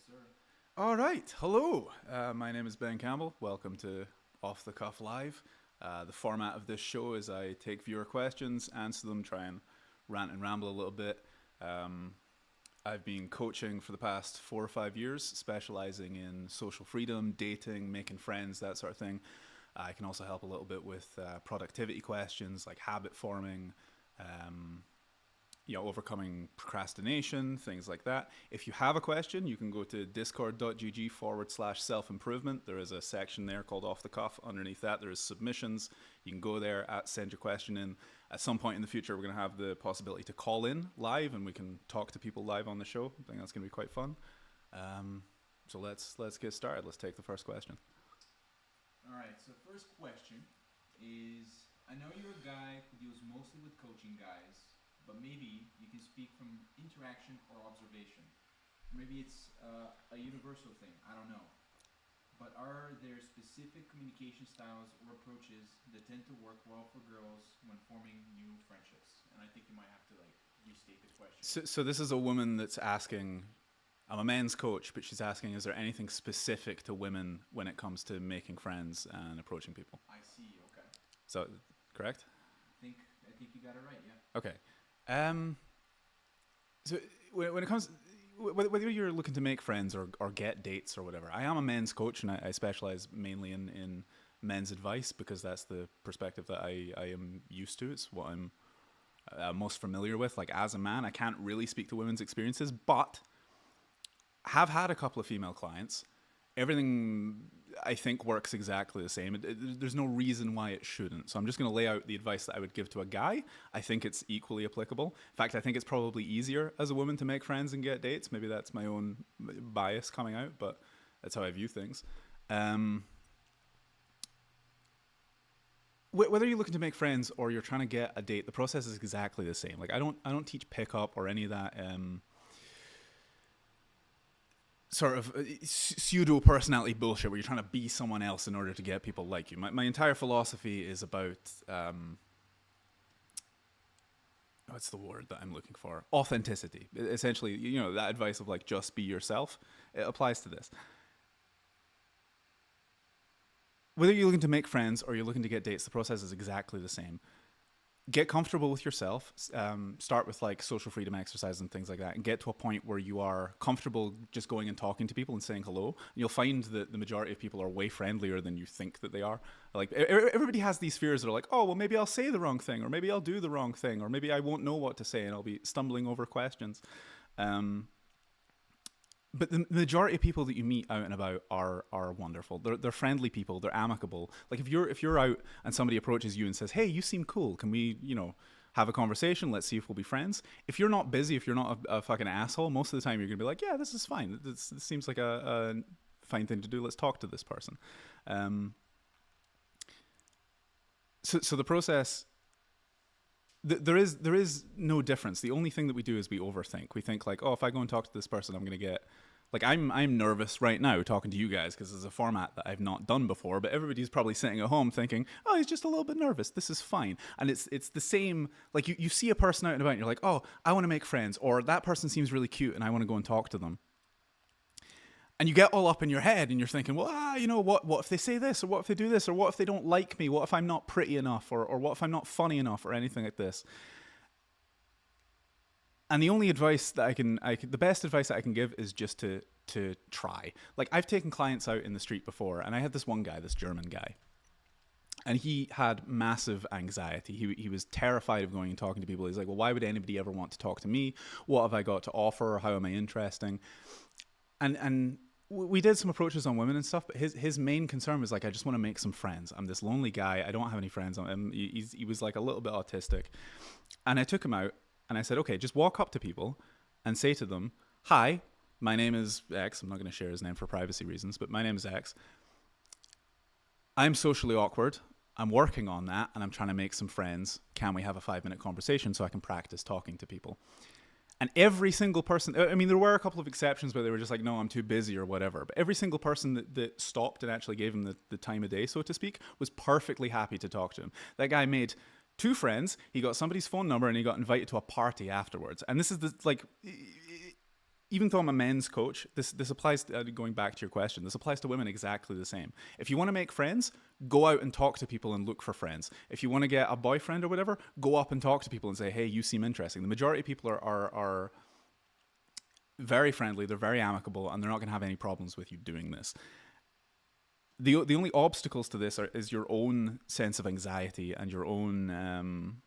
sir. All right. Hello. My name is Ben Campbell. Welcome to Off the Cuff Live. The format of this show is I take viewer questions, answer them, try and rant and ramble a little bit. Um, I've been coaching for the past 4 or 5 years, specializing in social freedom, dating, making friends, that sort of thing. I can also help a little bit with productivity questions like habit forming, um, overcoming procrastination, things like that. If you have a question, you can go to discord.gg/self-improvement. There is a section there called Off the Cuff. Underneath that, there is submissions. You can go there, send your question in. At some point in the future, we're going to have the possibility to call in live, and we can talk to people live on the show. I think that's going to be quite fun. So let's get started. Let's take the first question. All right, so first question is, I know you're a guy who deals mostly with coaching guys, but maybe you can speak from interaction or observation. Maybe it's a universal thing, I don't know. But are there specific communication styles or approaches that tend to work well for girls when forming new friendships? And I think you might have to restate the question. So this is a woman that's asking. I'm a men's coach, but she's asking, is there anything specific to women when it comes to making friends and approaching people? I see, okay. So, correct? I think you got it right, yeah. Okay. So when it comes, whether you're looking to make friends or get dates or whatever, I am a men's coach, and I specialize mainly in men's advice because that's the perspective that I am used to. It's what I'm most familiar with. Like, as a man, I can't really speak to women's experiences, but have had a couple of female clients. Everything, I think, works exactly the same. There's no reason why it shouldn't. So I'm just going to lay out the advice that I would give to a guy. I think it's equally applicable. In fact, I think it's probably easier as a woman to make friends and get dates. Maybe that's my own bias coming out, but that's how I view things. Whether you're looking to make friends or you're trying to get a date, the process is exactly the same. Like, I don't teach pickup or any of that sort of pseudo personality bullshit where you're trying to be someone else in order to get people like you. My entire philosophy is about what's the word that I'm looking for? Authenticity. Essentially, that advice of like just be yourself. It applies to this. Whether you're looking to make friends or you're looking to get dates, the process is exactly the same. Get comfortable with yourself. Start with like social freedom exercises and things like that, and get to a point where you are comfortable just going and talking to people and saying hello. You'll find that the majority of people are way friendlier than you think that they are. Like, everybody has these fears that are like, oh, well, maybe I'll say the wrong thing, or maybe I'll do the wrong thing, or maybe I won't know what to say and I'll be stumbling over questions. But the majority of people that you meet out and about are wonderful. They're friendly people. They're amicable. Like, if you're out and somebody approaches you and says, "Hey, you seem cool. Can we, have a conversation? Let's see if we'll be friends." If you're not busy, if you're not a fucking asshole, most of the time you're gonna be like, "Yeah, this is fine. This seems like a fine thing to do. Let's talk to this person." So the process. There is no difference. The only thing that we do is we overthink. We think like, oh, if I go and talk to this person, I'm going to get... Like, I'm nervous right now talking to you guys because it's a format that I've not done before, but everybody's probably sitting at home thinking, oh, he's just a little bit nervous. This is fine. And it's the same... Like, you see a person out and about and you're like, oh, I want to make friends, or that person seems really cute and I want to go and talk to them. And you get all up in your head and you're thinking, well, what if they say this, or what if they do this, or what if they don't like me? What if I'm not pretty enough, or what if I'm not funny enough, or anything like this? And the only advice that the best advice that I can give is just to try. Like, I've taken clients out in the street before, and I had this one guy, this German guy, and he had massive anxiety. He was terrified of going and talking to people. He's like, well, why would anybody ever want to talk to me? What have I got to offer? How am I interesting? And we did some approaches on women and stuff, but his main concern was like, I just want to make some friends. I'm this lonely guy. I don't have any friends. He was like a little bit autistic. And I took him out and I said, okay, just walk up to people and say to them, hi, my name is X. I'm not going to share his name for privacy reasons, but my name is X. I'm socially awkward. I'm working on that and I'm trying to make some friends. Can we have a 5-minute conversation so I can practice talking to people? And every single person, I mean, there were a couple of exceptions where they were just like, no, I'm too busy or whatever. But every single person that stopped and actually gave him the time of day, so to speak, was perfectly happy to talk to him. That guy made 2 friends. He got somebody's phone number and he got invited to a party afterwards. And this is even though I'm a men's coach, this applies to, going back to your question, this applies to women exactly the same. If you want to make friends, go out and talk to people and look for friends. If you want to get a boyfriend or whatever, go up and talk to people and say, hey, you seem interesting. The majority of people are very friendly, they're very amicable, and they're not going to have any problems with you doing this. The only obstacles to this is your own sense of anxiety and your own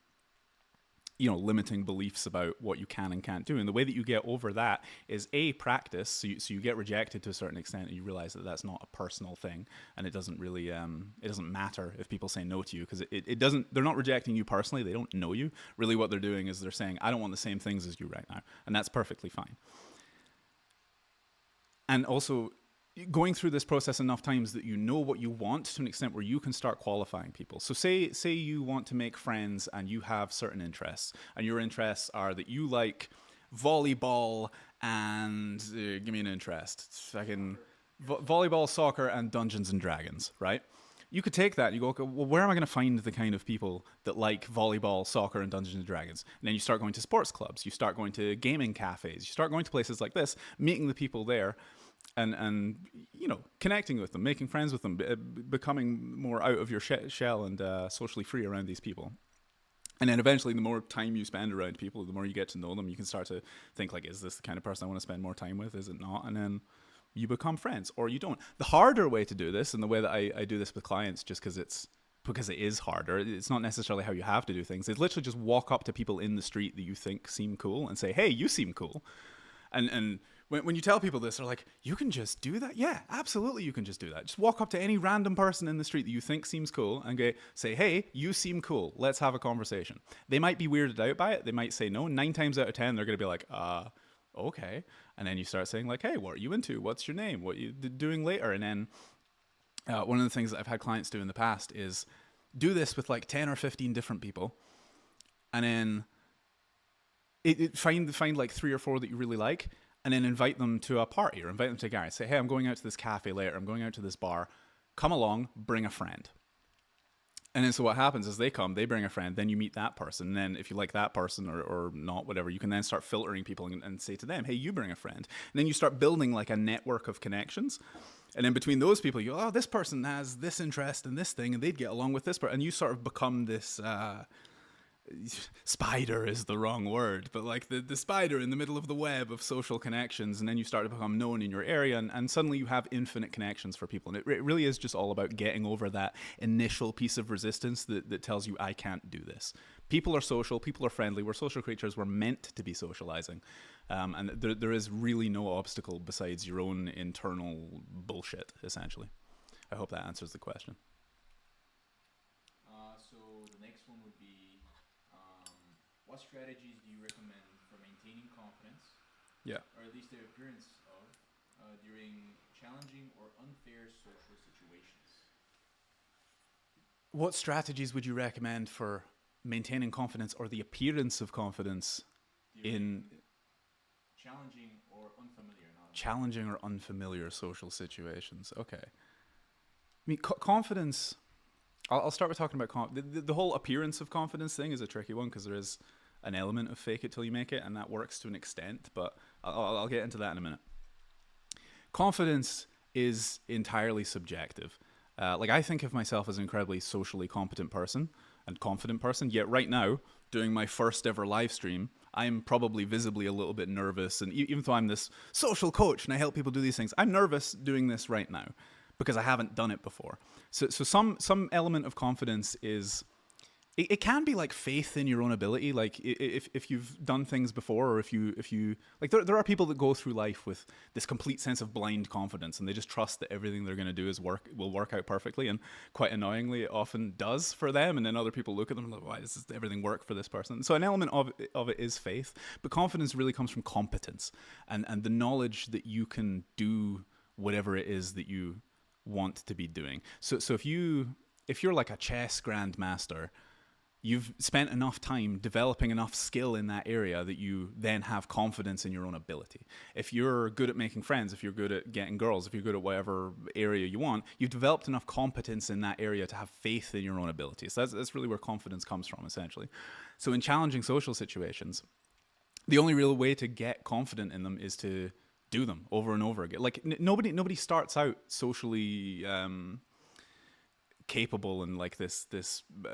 limiting beliefs about what you can and can't do. And the way that you get over that is practice. So you get rejected to a certain extent, and you realize that that's not a personal thing, and it doesn't really it doesn't matter if people say no to you, because it doesn't. They're not rejecting you personally. They don't know you. Really, what they're doing is they're saying, I don't want the same things as you right now, and that's perfectly fine. And also, going through this process enough times that you know what you want to an extent where you can start qualifying people. So say you want to make friends and you have certain interests, and your interests are that you like volleyball and give me an interest. Volleyball, soccer, and Dungeons and Dragons, right? You could take that and you go, okay, well, where am I going to find the kind of people that like volleyball, soccer, and Dungeons and Dragons? And then you start going to sports clubs, you start going to gaming cafes, you start going to places like this, meeting the people there, and connecting with them, making friends with them, becoming more out of your shell and socially free around these people. And then eventually, the more time you spend around people, the more you get to know them, you can start to think like, is this the kind of person I want to spend more time with? Is it not? And then you become friends, or you don't. The harder way to do this, and the way that I do this with clients, just because it is harder, it's not necessarily how you have to do things. It's literally just walk up to people in the street that you think seem cool and say, hey, you seem cool. And when you tell people this, they're like, you can just do that? Yeah, absolutely, you can just do that. Just walk up to any random person in the street that you think seems cool and say, hey, you seem cool. Let's have a conversation. They might be weirded out by it. They might say no. 9 times out of 10, they're going to be like, okay. And then you start saying like, hey, what are you into? What's your name? What are you doing later? And then one of the things that I've had clients do in the past is do this with like 10 or 15 different people. And then find like 3 or 4 that you really like, and then invite them to a party or invite them to a garage. Say, hey, I'm going out to this cafe later. I'm going out to this bar. Come along, bring a friend. And then so what happens is they come, they bring a friend, then you meet that person. And then if you like that person or not, whatever, you can then start filtering people and say to them, hey, you bring a friend. And then you start building like a network of connections. And then between those people, you go, oh, this person has this interest in this thing, and they'd get along with this person. And you sort of become this... spider is the wrong word, but like the spider in the middle of the web of social connections, and then you start to become known in your area, and suddenly you have infinite connections for people. And it really is just all about getting over that initial piece of resistance that tells you, I can't do this. People are social, people are friendly, we're social creatures, we're meant to be socializing, and there is really no obstacle besides your own internal bullshit, essentially. I hope that answers the question. What strategies do you recommend for maintaining confidence, or at least the appearance of, during challenging or unfair social situations? What strategies would you recommend for maintaining confidence or the appearance of confidence in challenging or unfamiliar social situations? Okay. I mean, confidence... I'll start with talking about the whole appearance of confidence thing is a tricky one, because there is an element of fake it till you make it, and that works to an extent, but I'll get into that in a minute. Confidence is entirely subjective. I think of myself as an incredibly socially competent person and confident person, yet right now, doing my first ever live stream, I'm probably visibly a little bit nervous, and even though I'm this social coach and I help people do these things, I'm nervous doing this right now because I haven't done it before. So some element of confidence is... It can be like faith in your own ability. Like if you've done things before, or if you like, there are people that go through life with this complete sense of blind confidence, and they just trust that everything they're going to do will work out perfectly. And quite annoyingly, it often does for them. And then other people look at them and like, why does everything work for this person? So an element of it is faith, but confidence really comes from competence and the knowledge that you can do whatever it is that you want to be doing. So if you're like a chess grandmaster, you've spent enough time developing enough skill in that area that you then have confidence in your own ability. If you're good at making friends, if you're good at getting girls, if you're good at whatever area you want, you've developed enough competence in that area to have faith in your own ability. So that's really where confidence comes from, essentially. So in challenging social situations, the only real way to get confident in them is to do them over and over again. Like nobody starts out socially capable and like this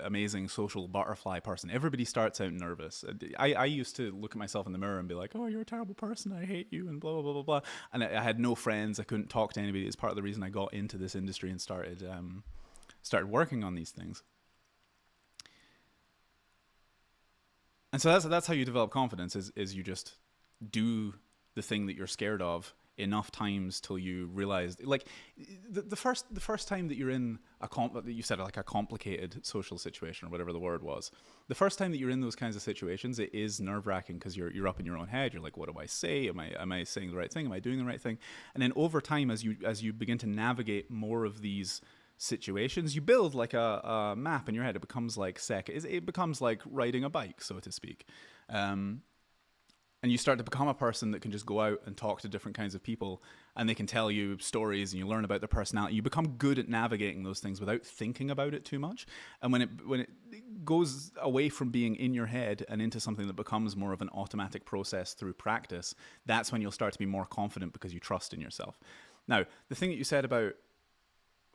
amazing social butterfly person. Everybody starts out nervous. I used to look at myself in the mirror and be like, oh, you're a terrible person, I hate you, and blah blah blah blah blah. And I had no friends, I couldn't talk to anybody. It's part of the reason I got into this industry and started working on these things. And so that's how you develop confidence is you just do the thing that you're scared of enough times till you realize, like, the first time that you're in you said like a complicated social situation or whatever the word was. The first time that you're in those kinds of situations, it is nerve-wracking because you're up in your own head. You're like, what do I say? Am I saying the right thing? Am I doing the right thing? And then over time, as you begin to navigate more of these situations, you build like a map in your head. It becomes like it becomes like riding a bike, so to speak. And you start to become a person that can just go out and talk to different kinds of people, and they can tell you stories, and you learn about their personality. You become good at navigating those things without thinking about it too much. And when it goes away from being in your head and into something that becomes more of an automatic process through practice, that's when you'll start to be more confident because you trust in yourself. Now, the thing that you said about,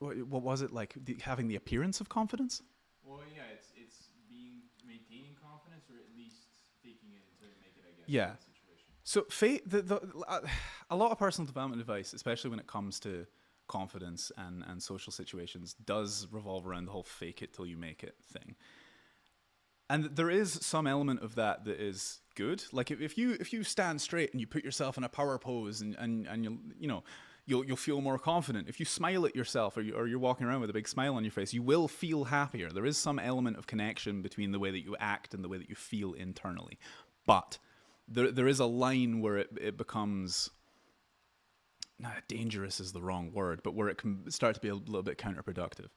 what was it, like having the appearance of confidence? Well, yeah, it's maintaining confidence, or at least faking it until you make it, I guess. Yeah. In that situation. So a lot of personal development advice, especially when it comes to confidence and social situations, does revolve around the whole fake it till you make it thing. And there is some element of that is good. Like if you stand straight and you put yourself in a power pose and you'll feel more confident. If you smile at yourself or you're walking around with a big smile on your face, you will feel happier. There is some element of connection between the way that you act and the way that you feel internally. But there is a line where it becomes, dangerous is the wrong word, but where it can start to be a little bit counterproductive.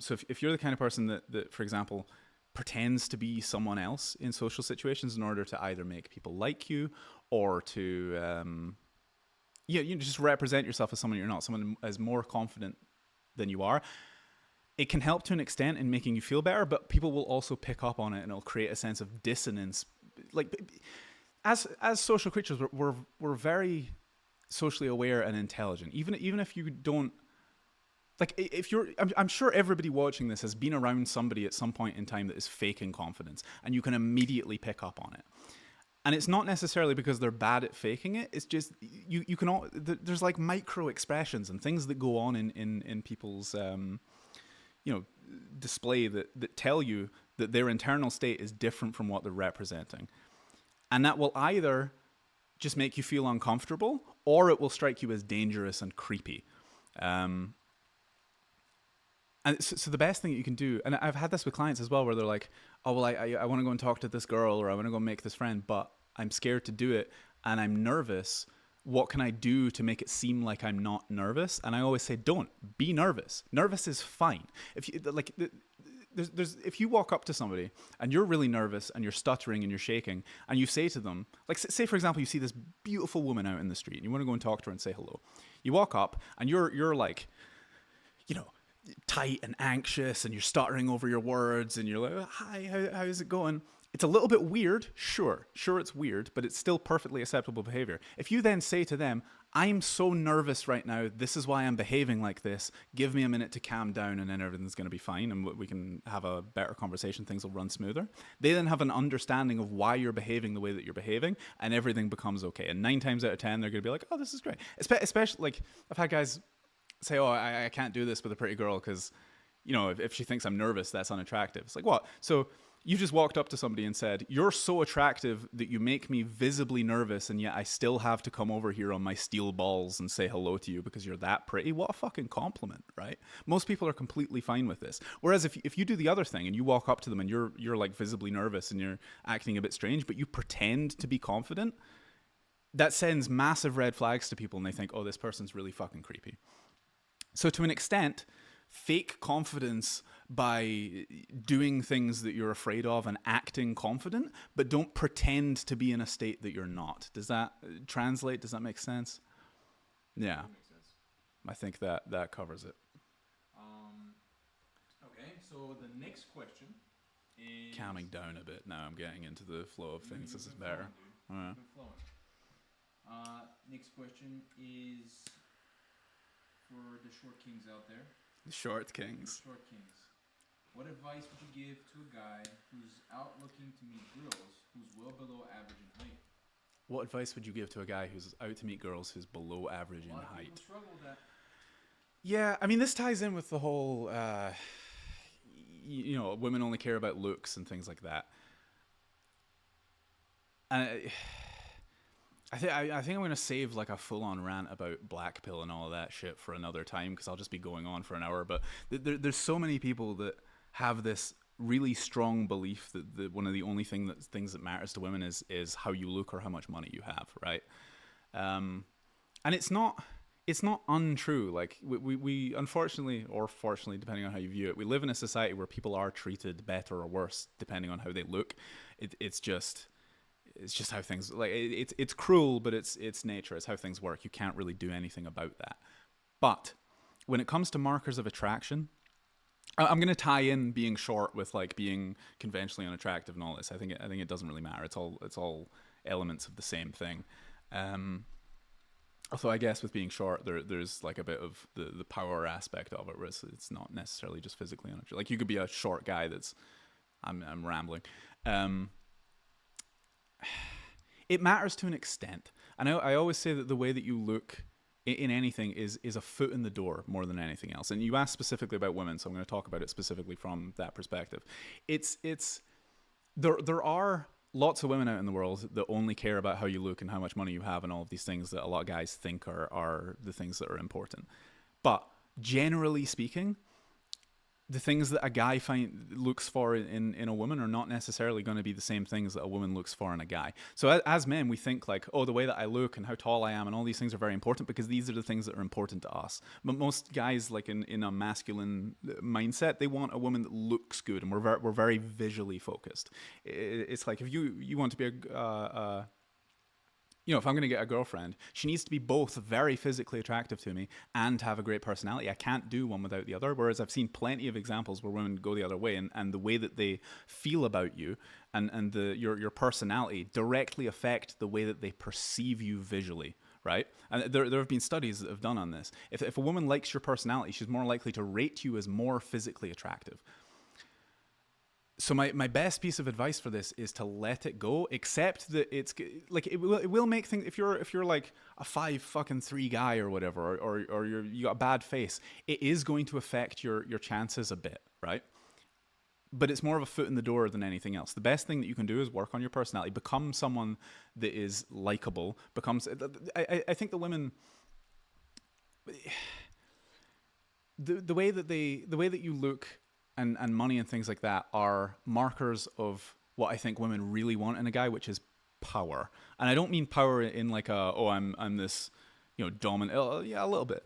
So if you're the kind of person that, for example, pretends to be someone else in social situations in order to either make people like you or to you just represent yourself as someone you're not, someone as more confident than you are, it can help to an extent in making you feel better, but people will also pick up on it and it'll create a sense of dissonance. Like, as social creatures, we're very socially aware and intelligent. Even if you don't, like, if you're, I'm sure everybody watching this has been around somebody at some point in time that is faking confidence, and you can immediately pick up on it. And it's not necessarily because they're bad at faking it. It's just you can all, there's like micro expressions and things that go on in people's display that tell you that their internal state is different from what they're representing. And that will either just make you feel uncomfortable, or it will strike you as dangerous and creepy. And so the best thing that you can do, and I've had this with clients as well, where they're like, oh, well, I want to go and talk to this girl, or I want to go and make this friend, but I'm scared to do it, and I'm nervous. What can I do to make it seem like I'm not nervous? And I always say, don't be nervous. Nervous is fine. If you like, if you walk up to somebody and you're really nervous and you're stuttering and you're shaking, and you say to them, like, say for example, you see this beautiful woman out in the street and you want to go and talk to her and say hello. You walk up and you're like, tight and anxious, and you're stuttering over your words, and you're like, hi, how is it going? It's a little bit weird. Sure, it's weird, but it's still perfectly acceptable behavior. If you then say to them, I'm so nervous right now, this is why I'm behaving like this, give me a minute to calm down, and then everything's going to be fine, and we can have a better conversation, things will run smoother. They then have an understanding of why you're behaving the way that you're behaving, and everything becomes okay. And 9 times out of 10, they're going to be like, oh, this is great. Especially, like, I've had guys say, oh, I can't do this with a pretty girl because, if she thinks I'm nervous, that's unattractive. It's like, what? So you just walked up to somebody and said, you're so attractive that you make me visibly nervous, and yet I still have to come over here on my steel balls and say hello to you because you're that pretty. What a fucking compliment, right? Most people are completely fine with this. Whereas if you do the other thing and you walk up to them and you're like visibly nervous and you're acting a bit strange, but you pretend to be confident, that sends massive red flags to people, and they think, oh, this person's really fucking creepy. So to an extent, fake confidence by doing things that you're afraid of and acting confident, but don't pretend to be in a state that you're not. Does that translate? Does that make sense? Yeah. That makes sense. I think that covers it. Okay, so the next question is... Calming down a bit now. I'm getting into the flow of things. This is better. Yeah. Been flowing. Next question is for the short kings out there. The short The kings. short kings. What advice would you give to a guy who's out looking to meet girls who's well below average in height? What advice would you give to a guy who's out to meet girls who's below average A in lot of height? people struggle with that. Yeah, I mean, this ties in with the whole, you know, women only care about looks and things like that. And I think I'm gonna save like a full-on rant about black pill and all of that shit for another time because I'll just be going on for an hour. But there's so many people that have this really strong belief that one of the only things that matters to women is how you look or how much money you have, right? And it's not untrue. Like we unfortunately or fortunately, depending on how you view it, we live in a society where people are treated better or worse depending on how they look. It's just how things like it's cruel, but it's nature. It's how things work. You can't really do anything about that. But when it comes to markers of attraction, I'm going to tie in being short with like being conventionally unattractive and all this. I think it doesn't really matter. It's all elements of the same thing. Although I guess with being short, there's like a bit of the power aspect of it, where it's not necessarily just physically unattractive. Like you could be a short guy that's I'm rambling. It matters to an extent, and I always say that the way that you look in anything is a foot in the door more than anything else. And you asked specifically about women, so I'm going to talk about it specifically from that perspective. There are lots of women out in the world that only care about how you look and how much money you have and all of these things that a lot of guys think are the things that are important. But generally speaking, the things that a guy looks for in a woman are not necessarily going to be the same things that a woman looks for in a guy. So as men, we think like, oh, the way that I look and how tall I am and all these things are very important because these are the things that are important to us. But most guys, like in a masculine mindset, they want a woman that looks good, and we're very visually focused. It's like if you want to be if I'm going to get a girlfriend, she needs to be both very physically attractive to me and have a great personality. I can't do one without the other. Whereas I've seen plenty of examples where women go the other way, and the way that they feel about you and your personality directly affect the way that they perceive you visually, right? And there have been studies that have done on this. If a woman likes your personality, she's more likely to rate you as more physically attractive. So my best piece of advice for this is to let it go, except that it's like it will make things, if you're like a 5'3" guy or whatever, or you got a bad face, it is going to affect your chances a bit, right? But it's more of a foot in the door than anything else. The best thing that you can do is work on your personality, become someone that is likable, I think the women, the way that you look and money and things like that are markers of what I think women really want in a guy, which is power. And I don't mean power in like I'm this, dominant. Yeah, a little bit.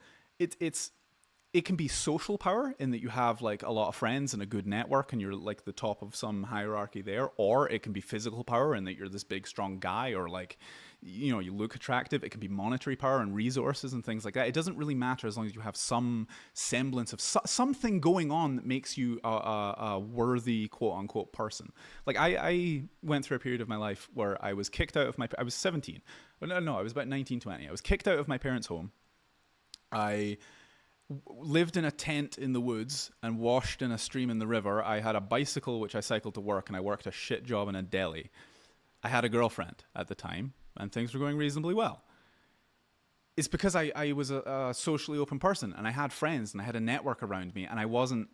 It can be social power in that you have like a lot of friends and a good network and you're like the top of some hierarchy there, or it can be physical power in that you're this big strong guy, or like you look attractive. It can be monetary power and resources and things like that. It doesn't really matter as long as you have some semblance of something going on that makes you a worthy quote unquote person. Like I went through a period of my life where I was kicked out of I was 17. No, I was about 19, 20. I was kicked out of my parents' home. I lived in a tent in the woods and washed in a stream in the river. I had a bicycle which I cycled to work, and I worked a shit job in a deli. I had a girlfriend at the time, and things were going reasonably well. It's because I was a socially open person, and I had friends, and I had a network around me, and I wasn't...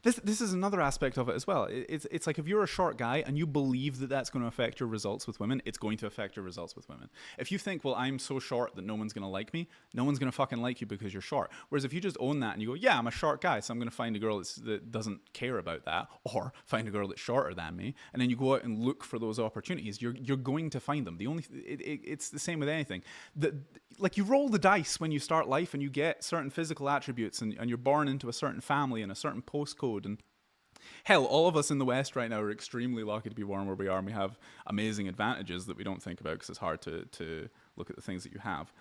This is another aspect of it as well. It's like if you're a short guy and you believe that that's going to affect your results with women, it's going to affect your results with women. If you think, well, I'm so short that no one's going to like me, no one's going to fucking like you because you're short. Whereas if you just own that and you go, yeah, I'm a short guy, so I'm going to find a girl that doesn't care about that, or find a girl that's shorter than me, and then you go out and look for those opportunities, you're going to find them. It's the same with anything. Like you roll the dice when you start life and you get certain physical attributes and you're born into a certain family and a certain postcode, and hell, all of us in the West right now are extremely lucky to be born where we are, and we have amazing advantages that we don't think about because it's hard to look at the things that you have.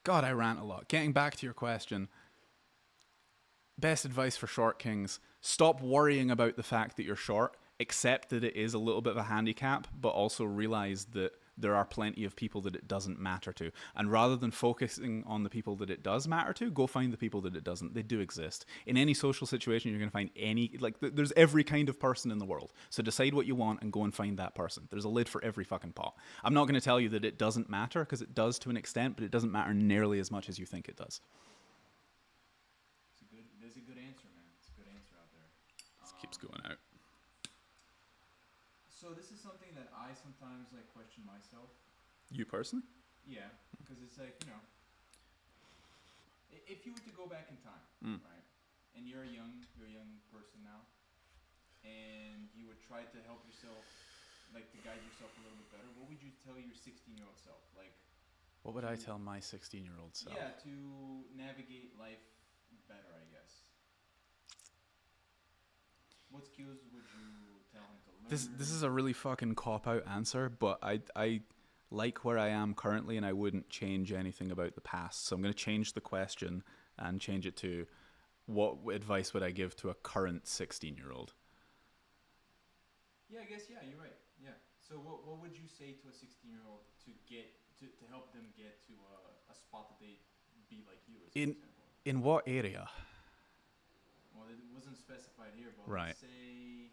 God, I rant a lot. Getting back to your question, best advice for short kings: stop worrying about the fact that you're short. accept that it is a little bit of a handicap, but also realize that there are plenty of people that it doesn't matter to. And rather than focusing on the people that it does matter to, go find the people that it doesn't. They do exist. In any social situation, you're going to find there's every kind of person in the world. So decide what you want and go and find that person. There's a lid for every fucking pot. I'm not going to tell you that it doesn't matter, because it does to an extent, but it doesn't matter nearly as much as you think it does. There's a good answer, man. It's a good answer out there. This keeps going out. So this is something that I sometimes question myself. You personally? Yeah, because it's if you were to go back in time, right, and you're a young person now, and you would try to help yourself, to guide yourself a little bit better, what would you tell your 16-year-old self? What would I tell my 16-year-old self? Yeah, to navigate life better, I guess. What skills would you tell him to learn? This is a really fucking cop-out answer, but I like where I am currently, and I wouldn't change anything about the past. So I'm going to change the question and change it to, what advice would I give to a current 16-year-old? Yeah, I guess, yeah, you're right. Yeah. So what would you say to a 16-year-old to help them get to a spot that they be like you, as an example? In what area? Well, it wasn't specified here, but right. Let's say,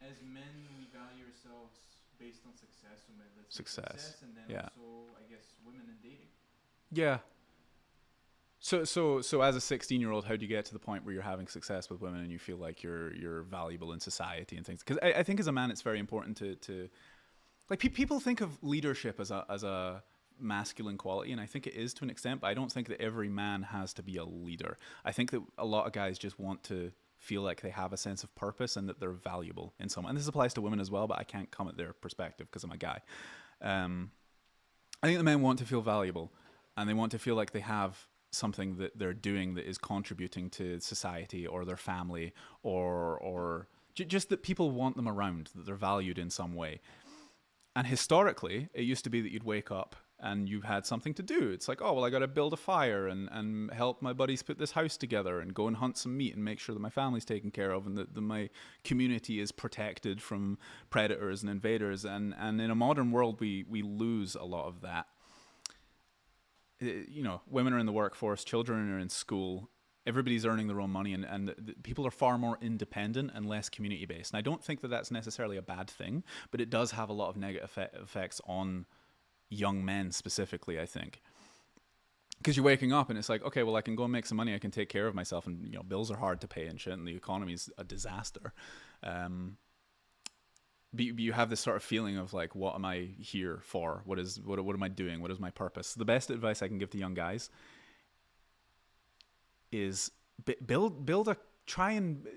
as men, we value ourselves based on success. So let's say success, and then also, I guess, women and dating. Yeah. So as a 16-year-old, how do you get to the point where you're having success with women and you feel like you're valuable in society and things? Because I think as a man, it's very important to people think of leadership as a masculine quality, and I think it is to an extent, but I don't think that every man has to be a leader. I think that a lot of guys just want to feel like they have a sense of purpose and that they're valuable in some. And this applies to women as well, but I can't come at their perspective because I'm a guy. I think the men want to feel valuable, and they want to feel like they have something that they're doing that is contributing to society or their family, or just that people want them around, that they're valued in some way. And historically, it used to be that you'd wake up and you had something to do. It's like, oh, well, I got to build a fire and help my buddies put this house together and go and hunt some meat and make sure that my family's taken care of and that my community is protected from predators and invaders. And in a modern world, we lose a lot of that. Women are in the workforce, children are in school, everybody's earning their own money, and people are far more independent and less community-based. And I don't think that that's necessarily a bad thing, but it does have a lot of negative effects on young men specifically, I think. Because you're waking up and it's like, okay, well, I can go and make some money, I can take care of myself, and bills are hard to pay and shit, and the economy's a disaster. But you have this sort of feeling of like, what am I here for? What am I doing? What is my purpose? The best advice I can give to young guys is try and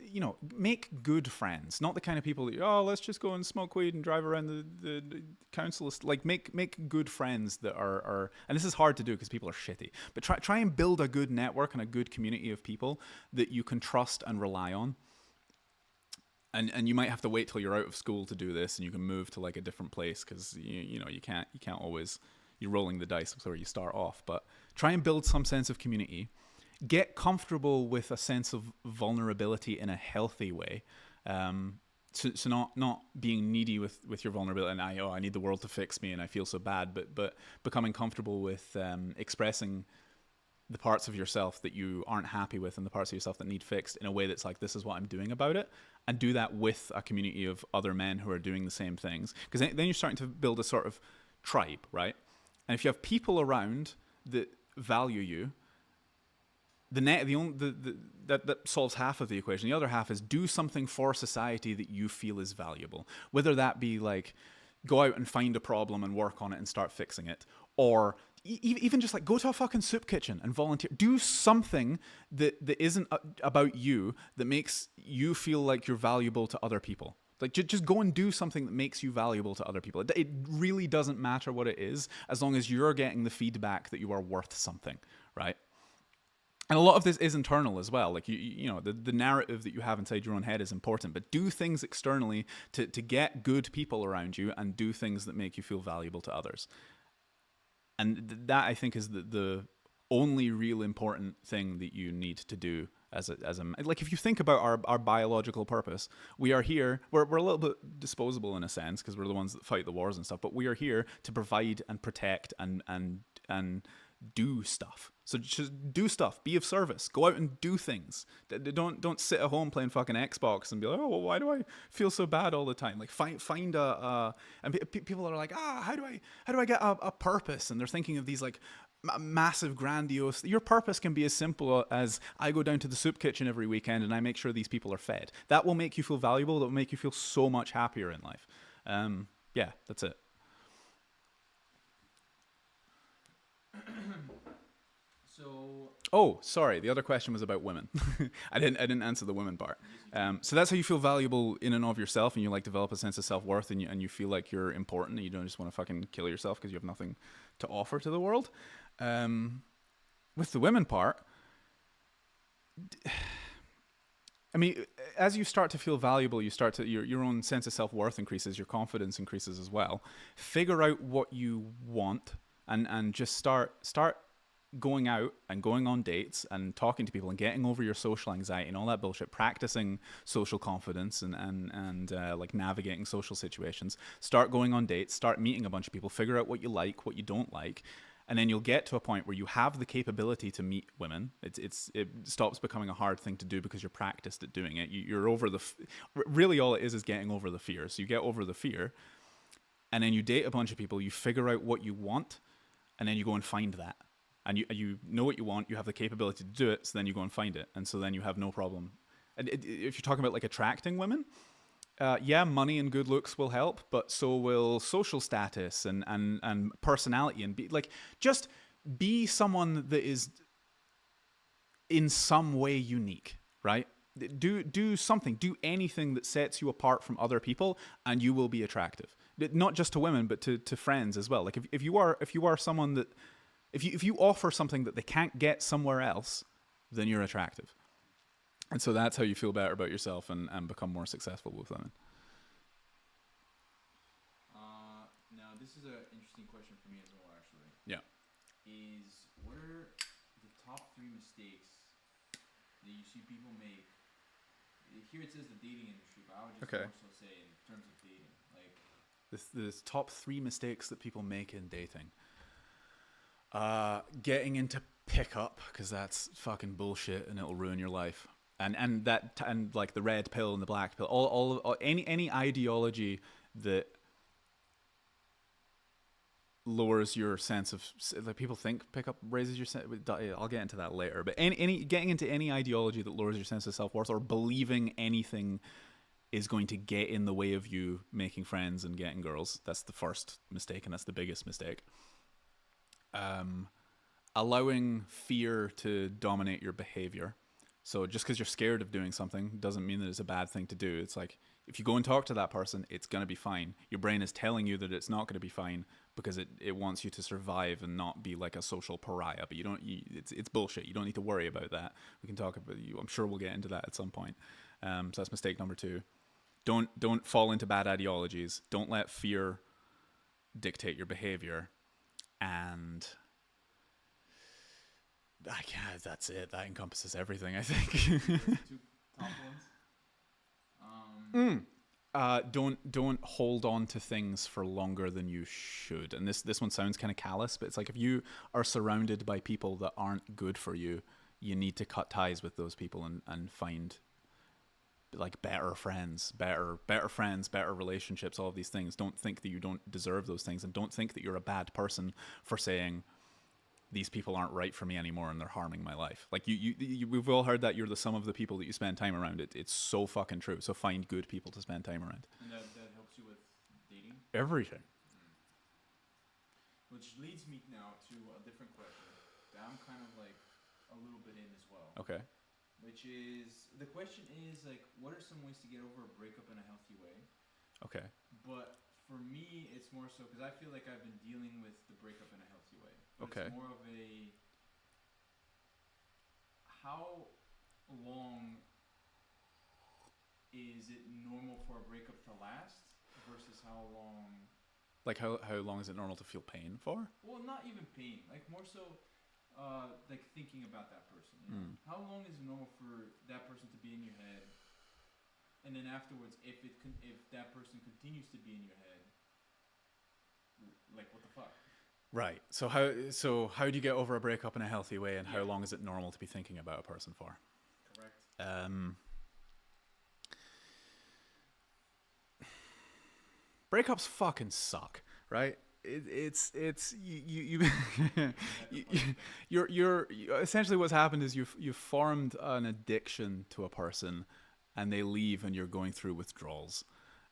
make good friends, not the kind of people that let's just go and smoke weed and drive around the council. Like make good friends that are and this is hard to do because people are shitty, but try and build a good network and a good community of people that you can trust and rely on. And you might have to wait till you're out of school to do this, and you can move to like a different place because you can't always, you're rolling the dice with where you start off. But try and build some sense of community. Get comfortable with a sense of vulnerability in a healthy way. So not being needy with your vulnerability and I need the world to fix me and I feel so bad, but becoming comfortable with expressing the parts of yourself that you aren't happy with and the parts of yourself that need fixed in a way that's like, this is what I'm doing about it, and do that with a community of other men who are doing the same things. Because then you're starting to build a sort of tribe, right? And if you have people around that value you, that solves half of the equation. The other half is do something for society that you feel is valuable. Whether that be like go out and find a problem and work on it and start fixing it, or even just like go to a fucking soup kitchen and volunteer. Do something that isn't about you, that makes you feel like you're valuable to other people. Like just go and do something that makes you valuable to other people. It really doesn't matter what it is, as long as you're getting the feedback that you are worth something, right? And a lot of this is internal as well. Like the narrative that you have inside your own head is important, but do things externally to get good people around you and do things that make you feel valuable to others. And that, I think, is the only real important thing that you need to do like if you think about our biological purpose, we are here. We're a little bit disposable in a sense because we're the ones that fight the wars and stuff. But we are here to provide and protect and do stuff. So just do stuff. Be of service. Go out and do things. Don't sit at home playing fucking Xbox and be like, oh, well, why do I feel so bad all the time? Like find a and people are like, how do I get a purpose? And they're thinking of these like massive, grandiose. Your purpose can be as simple as I go down to the soup kitchen every weekend and I make sure these people are fed. That will make you feel valuable. That will make you feel so much happier in life. Yeah, that's it. Oh, sorry. The other question was about women. I didn't answer the women part. So that's how you feel valuable in and of yourself, and you like develop a sense of self-worth, and you feel like you're important, and you don't just want to fucking kill yourself because you have nothing to offer to the world. With the women part, I mean, as you start to feel valuable, you start to your own sense of self-worth increases, your confidence increases as well. Figure out what you want, and just start going out and going on dates and talking to people and getting over your social anxiety and all that bullshit, practicing social confidence and like navigating social situations. Start going on dates, start meeting a bunch of people, figure out what you like, what you don't like, and then you'll get to a point where you have the capability to meet women. It stops becoming a hard thing to do because you're practiced at doing it. You're over really all it is getting over the fear. So you get over the fear, and then you date a bunch of people, you figure out what you want, and then you go and find that. And you know what you want, you have the capability to do it, so then you go and find it. And so then you have no problem. And if you're talking about like attracting women, yeah, money and good looks will help, but so will social status and personality, and just be someone that is in some way unique, right? Do something, do anything that sets you apart from other people, and you will be attractive. Not just to women, but to friends as well. Like if you are someone that if you offer something that they can't get somewhere else, then you're attractive. And so that's how you feel better about yourself and become more successful with women. Now, this is an interesting question for me as well, actually. Yeah. What are the top 3 mistakes that you see people make? Here it says the dating industry, but I would just also say in terms of dating. Like, the top 3 mistakes that people make in dating. Getting into pickup, because that's fucking bullshit and it'll ruin your life. And like the red pill and the black pill, all any ideology that lowers your sense of, like, people think pickup raises your sense. I'll get into that later. But any getting into any ideology that lowers your sense of self-worth, or believing anything is going to get in the way of you making friends and getting girls, that's the first mistake, and that's the biggest mistake. Allowing fear to dominate your behavior. So just because you're scared of doing something doesn't mean that it's a bad thing to do. It's like, if you go and talk to that person, it's going to be fine. Your brain is telling you that it's not going to be fine because it wants you to survive and not be like a social pariah. But it's bullshit. You don't need to worry about that. We can talk about you. I'm sure we'll get into that at some point. So that's mistake number 2. Don't fall into bad ideologies. Don't let fear dictate your behavior. And that's it. That encompasses everything, I think. 2 top ones. Don't hold on to things for longer than you should. And this one sounds kind of callous, but it's like, if you are surrounded by people that aren't good for you, you need to cut ties with those people and find like better friends, better relationships, all of these things. Don't think that you don't deserve those things, and don't think that you're a bad person for saying these people aren't right for me anymore and they're harming my life. Like we've all heard that you're the sum of the people that you spend time around. It's so fucking true. So find good people to spend time around. And that helps you with dating? Everything. Which leads me now to a different question that I'm kind of like a little bit in as well. Okay. Which is, the question is like, what are some ways to get over a breakup in a healthy way? Okay. But for me, it's more so because I feel like I've been dealing with the breakup in a healthy way. But okay. It's more of a, how long is it normal for a breakup to last versus how long? Like how long is it normal to feel pain for? Well, not even pain. Like more so, like thinking about that person. You know? How long is it normal for that person to be in your head, and then afterwards, if that person continues to be in your head, like what the fuck? Right. So how do you get over a breakup in a healthy way, and Yeah. how long is it normal to be thinking about a person for? Correct. Breakups fucking suck, right? It's you're essentially what's happened is you've formed an addiction to a person, and they leave, and you're going through withdrawals.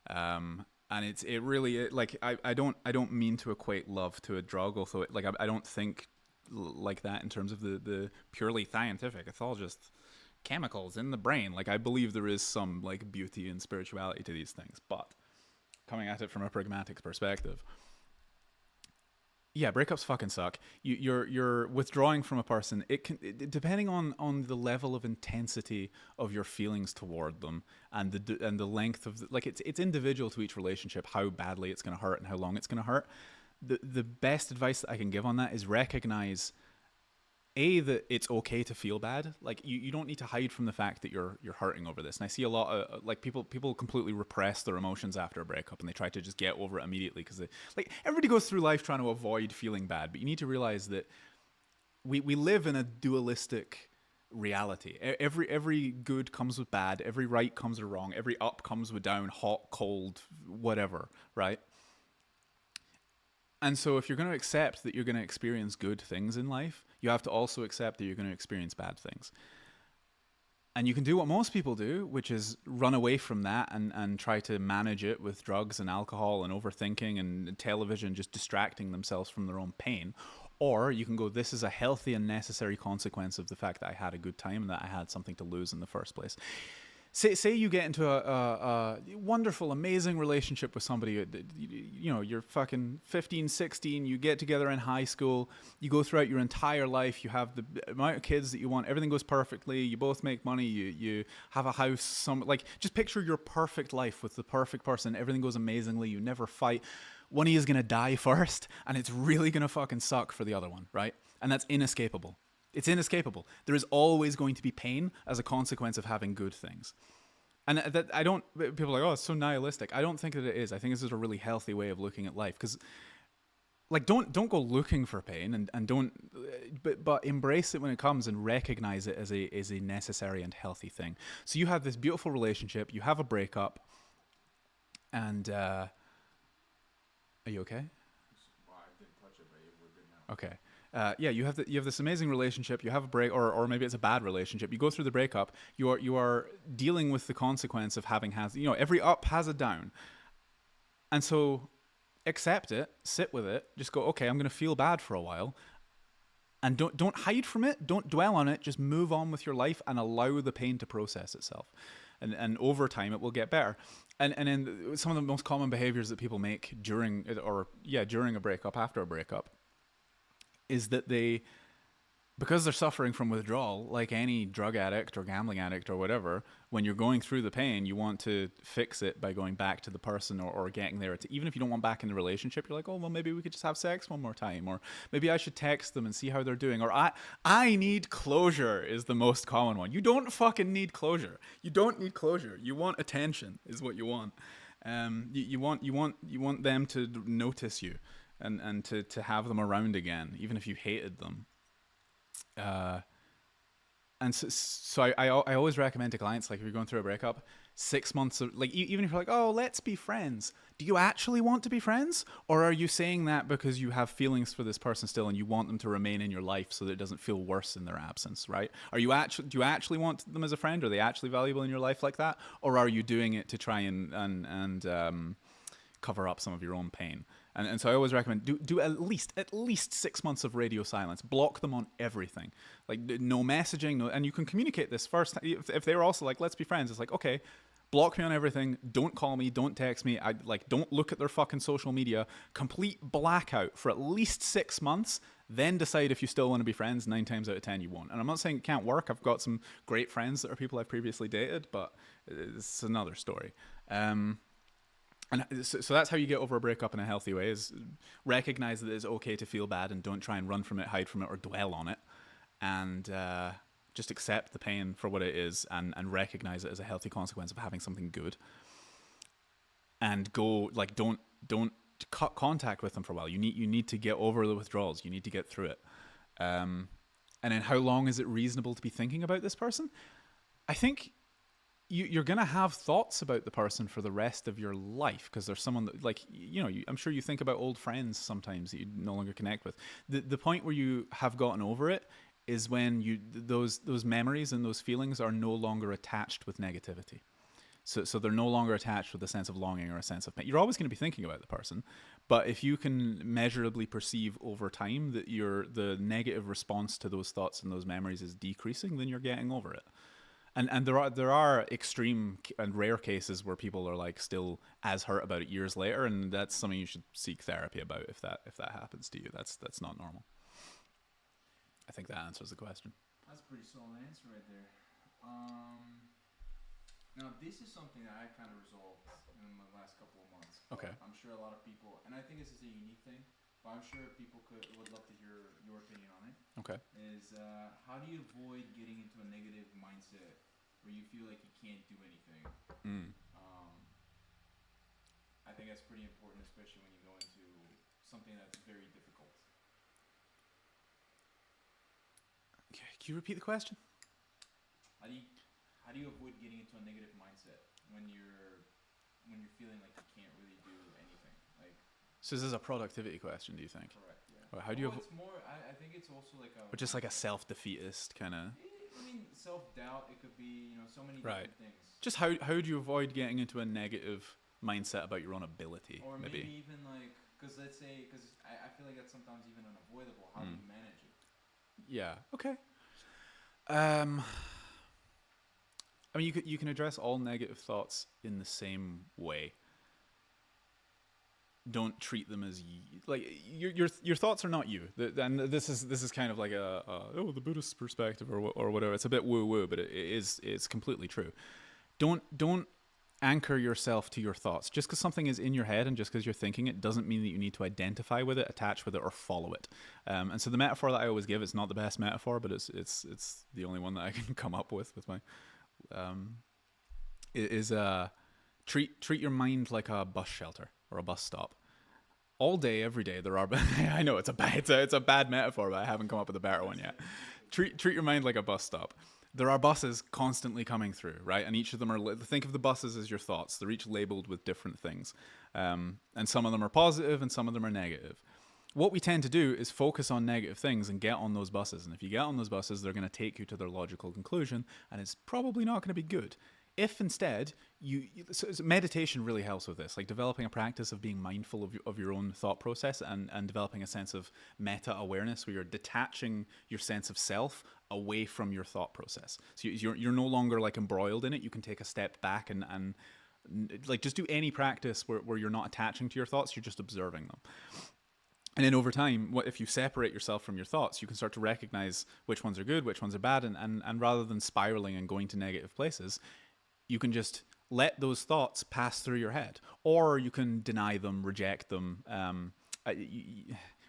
And it really like I don't mean to equate love to a drug, although like I don't think like that in terms of the purely scientific. It's all just chemicals in the brain. Like I believe there is some like beauty and spirituality to these things, but coming at it from a pragmatic perspective, yeah, breakups fucking suck. You're withdrawing from a person. Depending on the level of intensity of your feelings toward them, and the length of like it's individual to each relationship how badly it's going to hurt and how long it's going to hurt. The best advice that I can give on that is recognize that it's okay to feel bad. Like you don't need to hide from the fact that you're hurting over this. And I see a lot of like people completely repress their emotions after a breakup, and they try to just get over it immediately because like everybody goes through life trying to avoid feeling bad. But you need to realize that we live in a dualistic reality. Every good comes with bad. Every right comes with wrong. Every up comes with down. Hot, cold, whatever. Right. And so if you're going to accept that you're going to experience good things in life, you have to also accept that you're going to experience bad things. And you can do what most people do, which is run away from that and try to manage it with drugs and alcohol and overthinking and television, just distracting themselves from their own pain. Or you can go, this is a healthy and necessary consequence of the fact that I had a good time and that I had something to lose in the first place. Say you get into a wonderful, amazing relationship with somebody, you know, you're fucking 15, 16, you get together in high school, you go throughout your entire life, you have the amount of kids that you want, everything goes perfectly, you both make money, you have a house, like, just picture your perfect life with the perfect person, everything goes amazingly, you never fight. One of you is going to die first, and it's really going to fucking suck for the other one, right? And that's inescapable. It's inescapable. There is always going to be pain as a consequence of having good things. And that I don't, people are like, oh, it's so nihilistic. I don't think that it is. I think this is a really healthy way of looking at life. Because, like, don't go looking for pain and don't, but embrace it when it comes and recognize it as a necessary and healthy thing. So you have this beautiful relationship, you have a breakup, and, are you okay? Well, I didn't touch it, but we're good now. Okay. Yeah, you have this amazing relationship. You have a break, or maybe it's a bad relationship. You go through the breakup. You are dealing with the consequence of having every up has a down, and so accept it, sit with it, just go. Okay, I'm going to feel bad for a while, and don't hide from it. Don't dwell on it. Just move on with your life and allow the pain to process itself, and over time it will get better. And then some of the most common behaviors that people make during a breakup, after a breakup, is that because they're suffering from withdrawal, like any drug addict or gambling addict or whatever, when you're going through the pain, you want to fix it by going back to the person or getting there. Even if you don't want back in the relationship, you're like, oh, well, maybe we could just have sex one more time. Or maybe I should text them and see how they're doing. Or I need closure is the most common one. You don't fucking need closure. You don't need closure. You want attention is what you want. You want them to notice you. And to have them around again, even if you hated them. And so I always recommend to clients, like if you're going through a breakup, 6 months of, like, even if you're like, oh, let's be friends. Do you actually want to be friends? Or are you saying that because you have feelings for this person still and you want them to remain in your life so that it doesn't feel worse in their absence, right? Do you actually want them as a friend? Are they actually valuable in your life like that? Or are you doing it to try and cover up some of your own pain? And so I always recommend do at least 6 months of radio silence. Block them on everything. Like no messaging, and you can communicate this first. If they were also like, let's be friends, it's like, okay, block me on everything. Don't call me. Don't text me. Don't look at their fucking social media. Complete blackout for at least 6 months. Then decide if you still want to be friends. 9 times out of 10, you won't. And I'm not saying it can't work. I've got some great friends that are people I've previously dated, but it's another story. And so that's how you get over a breakup in a healthy way, is recognize that it's okay to feel bad and don't try and run from it, hide from it, or dwell on it. and just accept the pain for what it is, and recognize it as a healthy consequence of having something good, and go, like, don't cut contact with them for a while. You need to get over the withdrawals. You need to get through it. And then how long is it reasonable to be thinking about this person? I think you're going to have thoughts about the person for the rest of your life, because there's someone that, like, I'm sure you think about old friends sometimes that you no longer connect with. The point where you have gotten over it is when those memories and those feelings are no longer attached with negativity. So they're no longer attached with a sense of longing or a sense of pain. You're always going to be thinking about the person, but if you can measurably perceive over time that the negative response to those thoughts and those memories is decreasing, then you're getting over it. And there are extreme and rare cases where people are, like, still as hurt about it years later, and that's something you should seek therapy about if that happens to you. That's not normal. I think that answers the question. That's a pretty solid answer right there. Now, this is something that I kind of resolved in the last couple of months. Okay. I'm sure a lot of people, and I think this is a unique thing, but I'm sure people would love to hear your opinion on it. Okay. Is how do you avoid getting into a negative mindset where you feel like you can't do anything? I think that's pretty important, especially when you go into something that's very difficult. Okay. Can you repeat the question? How do you avoid getting into a negative mindset when you're feeling like you can't really do anything? Like, so this is a productivity question, do you think? Correct. Yeah. Or how do you? It's more. I think it's also like a. Or just like a self-defeatist kind of. I mean, self-doubt. It could be, so many Right. different things. Just how do you avoid getting into a negative mindset about your own ability? Or maybe even like, because I feel like that's sometimes even unavoidable. How do you manage it? Yeah. Okay. I mean, you can address all negative thoughts in the same way. Don't treat them as like your thoughts are not you. And this is kind of like the Buddhist perspective or whatever. It's a bit woo woo, but it's completely true. Don't anchor yourself to your thoughts. Just because something is in your head and just because you're thinking it doesn't mean that you need to identify with it, attach with it, or follow it. And so the metaphor that I always give, it's not the best metaphor, but it's the only one that I can come up with my. Treat your mind like a bus shelter or a bus stop. All day, every day, there are. I know it's a bad metaphor, but I haven't come up with a better one yet. Treat your mind like a bus stop. There are buses constantly coming through, right? And each of them are. Think of the buses as your thoughts. They're each labeled with different things, and some of them are positive and some of them are negative. What we tend to do is focus on negative things and get on those buses. And if you get on those buses, they're going to take you to their logical conclusion, and it's probably not going to be good. If instead so meditation really helps with this, like developing a practice of being mindful of your own thought process and developing a sense of meta awareness where you're detaching your sense of self away from your thought process. So you're no longer like embroiled in it. You can take a step back and like just do any practice where you're not attaching to your thoughts, you're just observing them. And then over time, if you separate yourself from your thoughts, you can start to recognize which ones are good, which ones are bad, and rather than spiraling and going to negative places, you can just let those thoughts pass through your head, or you can deny them, reject them.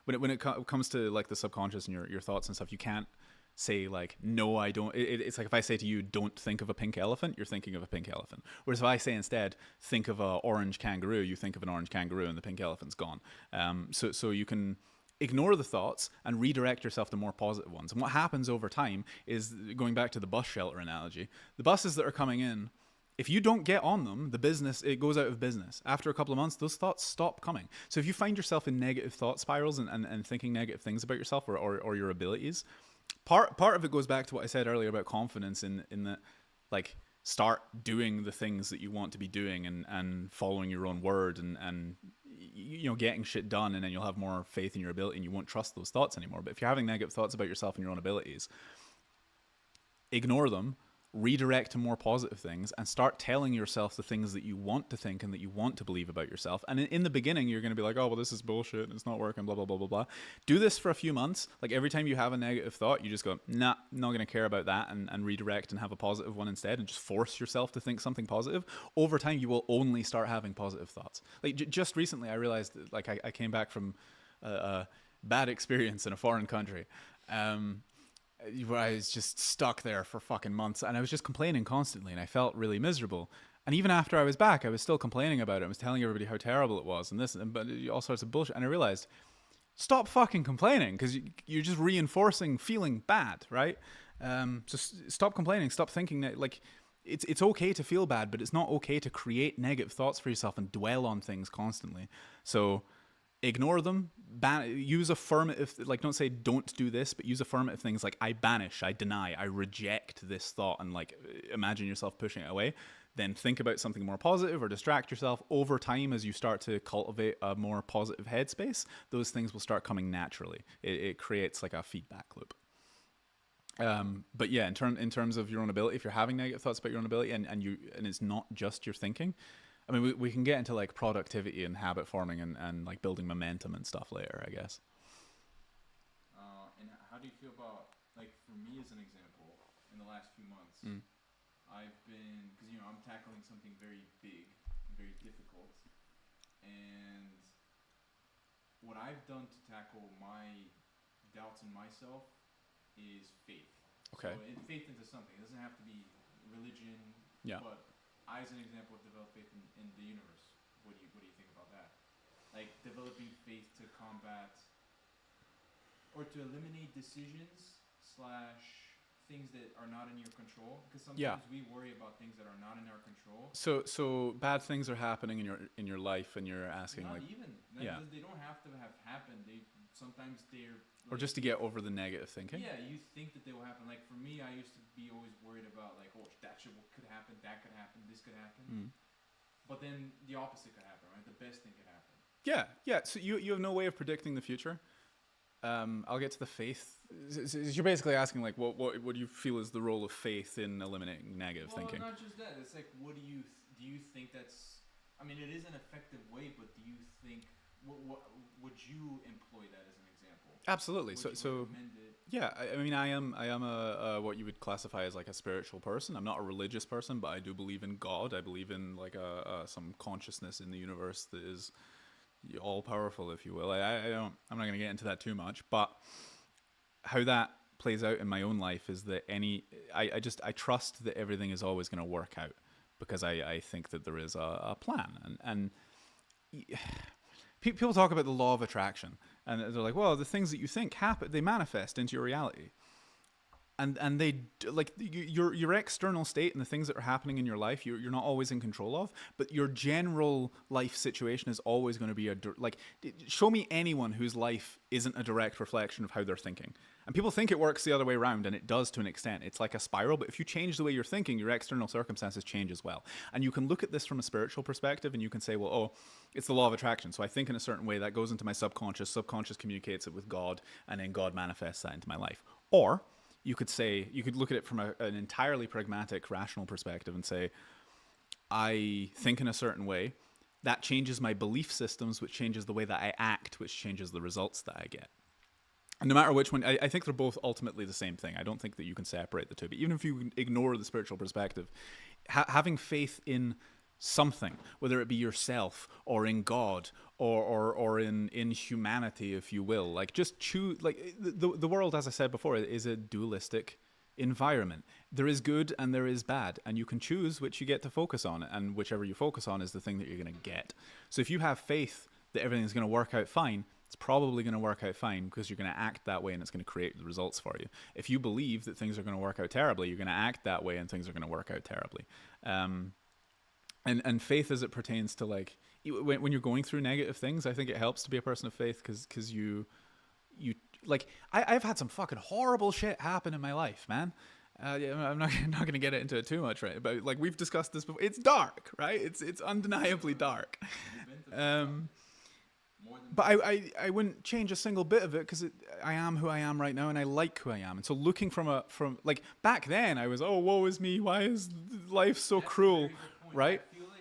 When it comes to like the subconscious and your thoughts and stuff, you can't say like, no, I don't. It's like if I say to you, don't think of a pink elephant, you're thinking of a pink elephant. Whereas if I say instead, think of an orange kangaroo, you think of an orange kangaroo and the pink elephant's gone. So you can ignore the thoughts and redirect yourself to more positive ones. And what happens over time is, going back to the bus shelter analogy, the buses that are coming in, if you don't get on them, it goes out of business. After a couple of months, those thoughts stop coming. So if you find yourself in negative thought spirals and thinking negative things about yourself or your abilities, part of it goes back to what I said earlier about confidence in that, like, start doing the things that you want to be doing and following your own word and getting shit done, and then you'll have more faith in your ability and you won't trust those thoughts anymore. But if you're having negative thoughts about yourself and your own abilities, ignore them, redirect to more positive things, and start telling yourself the things that you want to think and that you want to believe about yourself. And in the beginning, you're going to be like, oh, well, this is bullshit and it's not working, blah, blah, blah, blah, blah. Do this for a few months. Like every time you have a negative thought, you just go, nah, not going to care about that, and redirect and have a positive one instead, and just force yourself to think something positive. Over time, you will only start having positive thoughts. Like just recently, I realized that, like, I came back from a bad experience in a foreign country. where I was just stuck there for fucking months, and I was just complaining constantly, and I felt really miserable. And even after I was back, I was still complaining about it. I was telling everybody how terrible it was, and this, and but all sorts of bullshit. And I realized, stop fucking complaining, because you're just reinforcing feeling bad, right? So stop complaining. Stop thinking that like it's okay to feel bad, but it's not okay to create negative thoughts for yourself and dwell on things constantly. So ignore them, use affirmative, like don't say don't do this, but use affirmative things like I banish, I deny, I reject this thought, and like imagine yourself pushing it away. Then think about something more positive or distract yourself. Over time, as you start to cultivate a more positive headspace, those things will start coming naturally. It creates like a feedback loop. But yeah, in terms of your own ability, if you're having negative thoughts about your own ability, and it's not just your thinking, I mean, we can get into like productivity and habit forming and like building momentum and stuff later, I guess. And how do you feel about, like, for me as an example, in the last few months, I've been, because, I'm tackling something very big, very difficult, and what I've done to tackle my doubts in myself is faith. Okay. So faith into something. It doesn't have to be religion, Yeah. but I, as an example, have developed faith in the universe. What do you think about that? Like developing faith to combat or to eliminate decisions / things that are not in your control, because sometimes we worry about things that are not in our control. So bad things are happening in your life, and you're asking not like, even they don't have to have happened. Sometimes they're like, or just to get over the negative thinking. Yeah, you think that they will happen. Like for me, I used to be always worried about like, oh, that could happen, that could happen, this could happen. But then the opposite could happen, right? The best thing could happen. Yeah. So you have no way of predicting the future. I'll get to the faith. You're basically asking like, what do you feel is the role of faith in eliminating negative thinking? Well, not just that. It's like, what do you think that's? I mean, it is an effective way, but do you think what would you employ that as an example? Absolutely. Would So you recommend it? yeah, I mean, I am a what you would classify as like a spiritual person. I'm not a religious person, but I do believe in God. I believe in like some consciousness in the universe that is all powerful, if you will. I'm not going to get into that too much, but how that plays out in my own life is that I trust that everything is always going to work out, because I think that there is a plan, and people talk about the law of attraction, and they're like, well, the things that you think happen, they manifest into your reality. And they like your external state and the things that are happening in your life, you're not always in control of, but your general life situation is always going to be show me anyone whose life isn't a direct reflection of how they're thinking. And people think it works the other way around, and it does to an extent. It's like a spiral, but if you change the way you're thinking, your external circumstances change as well. And you can look at this from a spiritual perspective, and you can say, well, oh, it's the law of attraction. So I think in a certain way that goes into my subconscious communicates it with God, and then God manifests that into my life. Or you could look at it from an entirely pragmatic, rational perspective and say, I think in a certain way, that changes my belief systems, which changes the way that I act, which changes the results that I get. And no matter which one, I think they're both ultimately the same thing. I don't think that you can separate the two. But even if you ignore the spiritual perspective, having faith in something, whether it be yourself or in God or in humanity, if you will, like just choose. Like the world, as I said before, is a dualistic environment. There is good and there is bad, and you can choose which you get to focus on, and whichever you focus on is the thing that you're going to get. So if you have faith that everything's going to work out fine, it's probably going to work out fine, because you're going to act that way and it's going to create the results for you. If you believe that things are going to work out terribly, you're going to act that way and things are going to work out terribly. And faith, as it pertains to like when you're going through negative things, I think it helps to be a person of faith, because you like I've had some fucking horrible shit happen in my life, man. I'm not going to get into it too much, right? But like we've discussed this before, it's dark, right? It's undeniably dark. But I wouldn't change a single bit of it, because I am who I am right now, and I like who I am. And so looking from like back then, I was, oh, woe is me, why is life so cruel, right? I feel like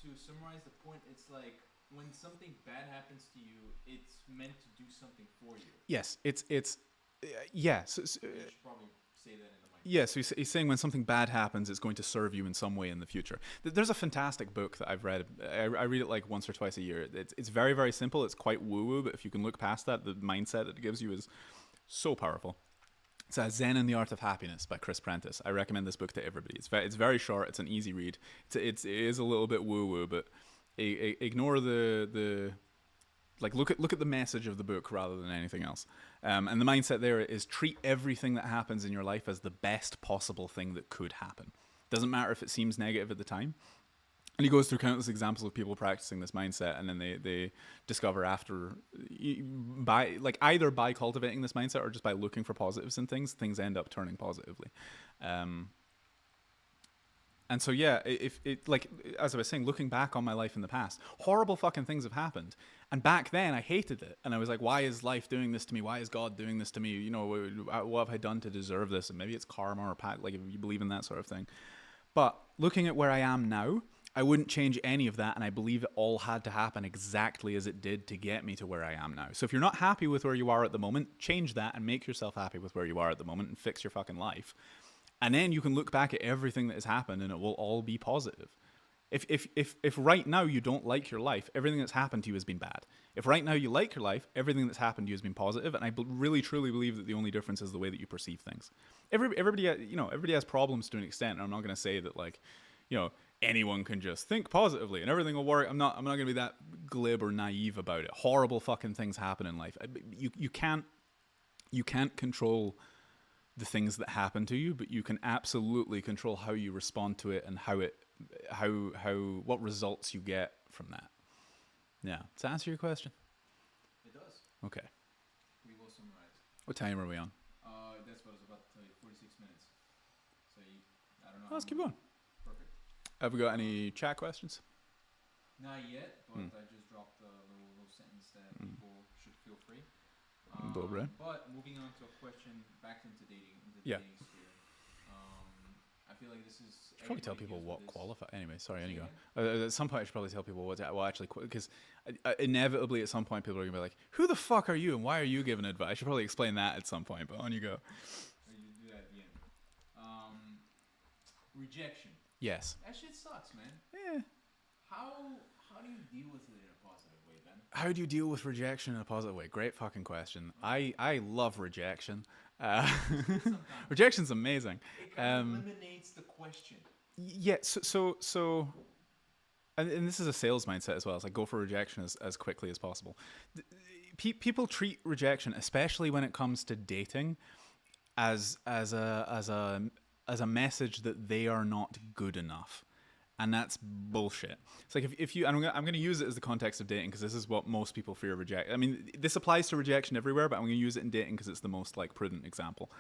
to summarize the point, it's like when something bad happens to you, it's meant to do something for you. Yes, it's yeah. So, you should probably say that in the mic. Yeah, so he's saying when something bad happens, it's going to serve you in some way in the future. There's a fantastic book that I've read. I read it like once or twice a year. It's very, very simple. It's quite woo-woo, but if you can look past that, the mindset that it gives you is so powerful. It's Zen and the Art of Happiness by Chris Prentice. I recommend this book to everybody. It's very short. It's an easy read. It is a little bit woo woo, but ignore the like look at the message of the book rather than anything else. And the mindset there is treat everything that happens in your life as the best possible thing that could happen. Doesn't matter if it seems negative at the time. And he goes through countless examples of people practicing this mindset, and then they discover after, either by cultivating this mindset or just by looking for positives in things end up turning positively. And so yeah, if it, like as I was saying, looking back on my life in the past, horrible fucking things have happened. And back then I hated it, and I was like, why is life doing this to me? Why is God doing this to me? You know, what have I done to deserve this? And maybe it's karma or like if you believe in that sort of thing. But looking at where I am now, I wouldn't change any of that, and I believe it all had to happen exactly as it did to get me to where I am now. So if you're not happy with where you are at the moment, change that and make yourself happy with where you are at the moment and fix your fucking life. And then you can look back at everything that has happened and it will all be positive. If right now you don't like your life, everything that's happened to you has been bad. If right now you like your life, everything that's happened to you has been positive, and I really truly believe that the only difference is the way that you perceive things. Everybody has problems to an extent, and I'm not going to say that like, you know, anyone can just think positively and everything will work. I'm not going to be that glib or naive about it. Horrible fucking things happen in life. You can't control the things that happen to you, but you can absolutely control how you respond to it and what results you get from that. Yeah. Does that answer your question? It does. Okay. We will summarize. What time are we on? That's what I was about to tell you. 46 minutes. So I don't know. Let's keep going. Perfect. Have we got any chat questions? Not yet, but I just dropped a little sentence that people should feel free. Dobre. But moving on to a question back into dating, Yeah. dating sphere. I feel like this is. I should probably tell people what qualify. Anyway, sorry. Anyway, at some point I should probably tell people what. Well, actually, because inevitably at some point people are gonna be like, "Who the fuck are you and why are you giving advice?" I should probably explain that at some point. But on you go. You do that at the end. Rejection. Yes. That shit sucks, man. Yeah. How do you deal with it in a positive way, Ben? How do you deal with rejection in a positive way? Great fucking question. I love rejection. Rejection's amazing. It kind of eliminates the question. Yeah. So and this is a sales mindset as well. It's like go for rejection as quickly as possible. People treat rejection, especially when it comes to dating, as a message that they are not good enough. And that's bullshit. It's like if you, and I'm going to use it as the context of dating because this is what most people fear rejection. I mean, this applies to rejection everywhere, but I'm going to use it in dating because it's the most like prudent example.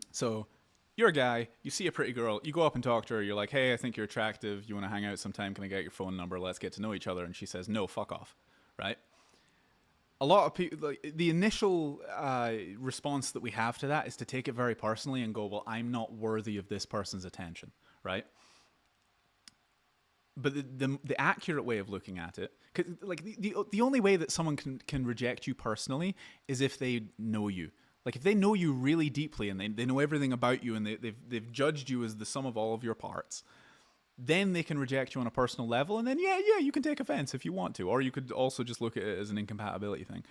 So you're a guy, you see a pretty girl, you go up and talk to her, you're like, hey, I think you're attractive, you want to hang out sometime, can I get your phone number, let's get to know each other, and she says, no, fuck off, right? A lot of people, like, the initial response that we have to that is to take it very personally and go, well, I'm not worthy of this person's attention, right? But the accurate way of looking at it, 'cause like the only way that someone can reject you personally is if they know you. Like if they know you really deeply and they know everything about you and they've judged you as the sum of all of your parts, then they can reject you on a personal level, and then yeah, you can take offense if you want to, or you could also just look at it as an incompatibility thing.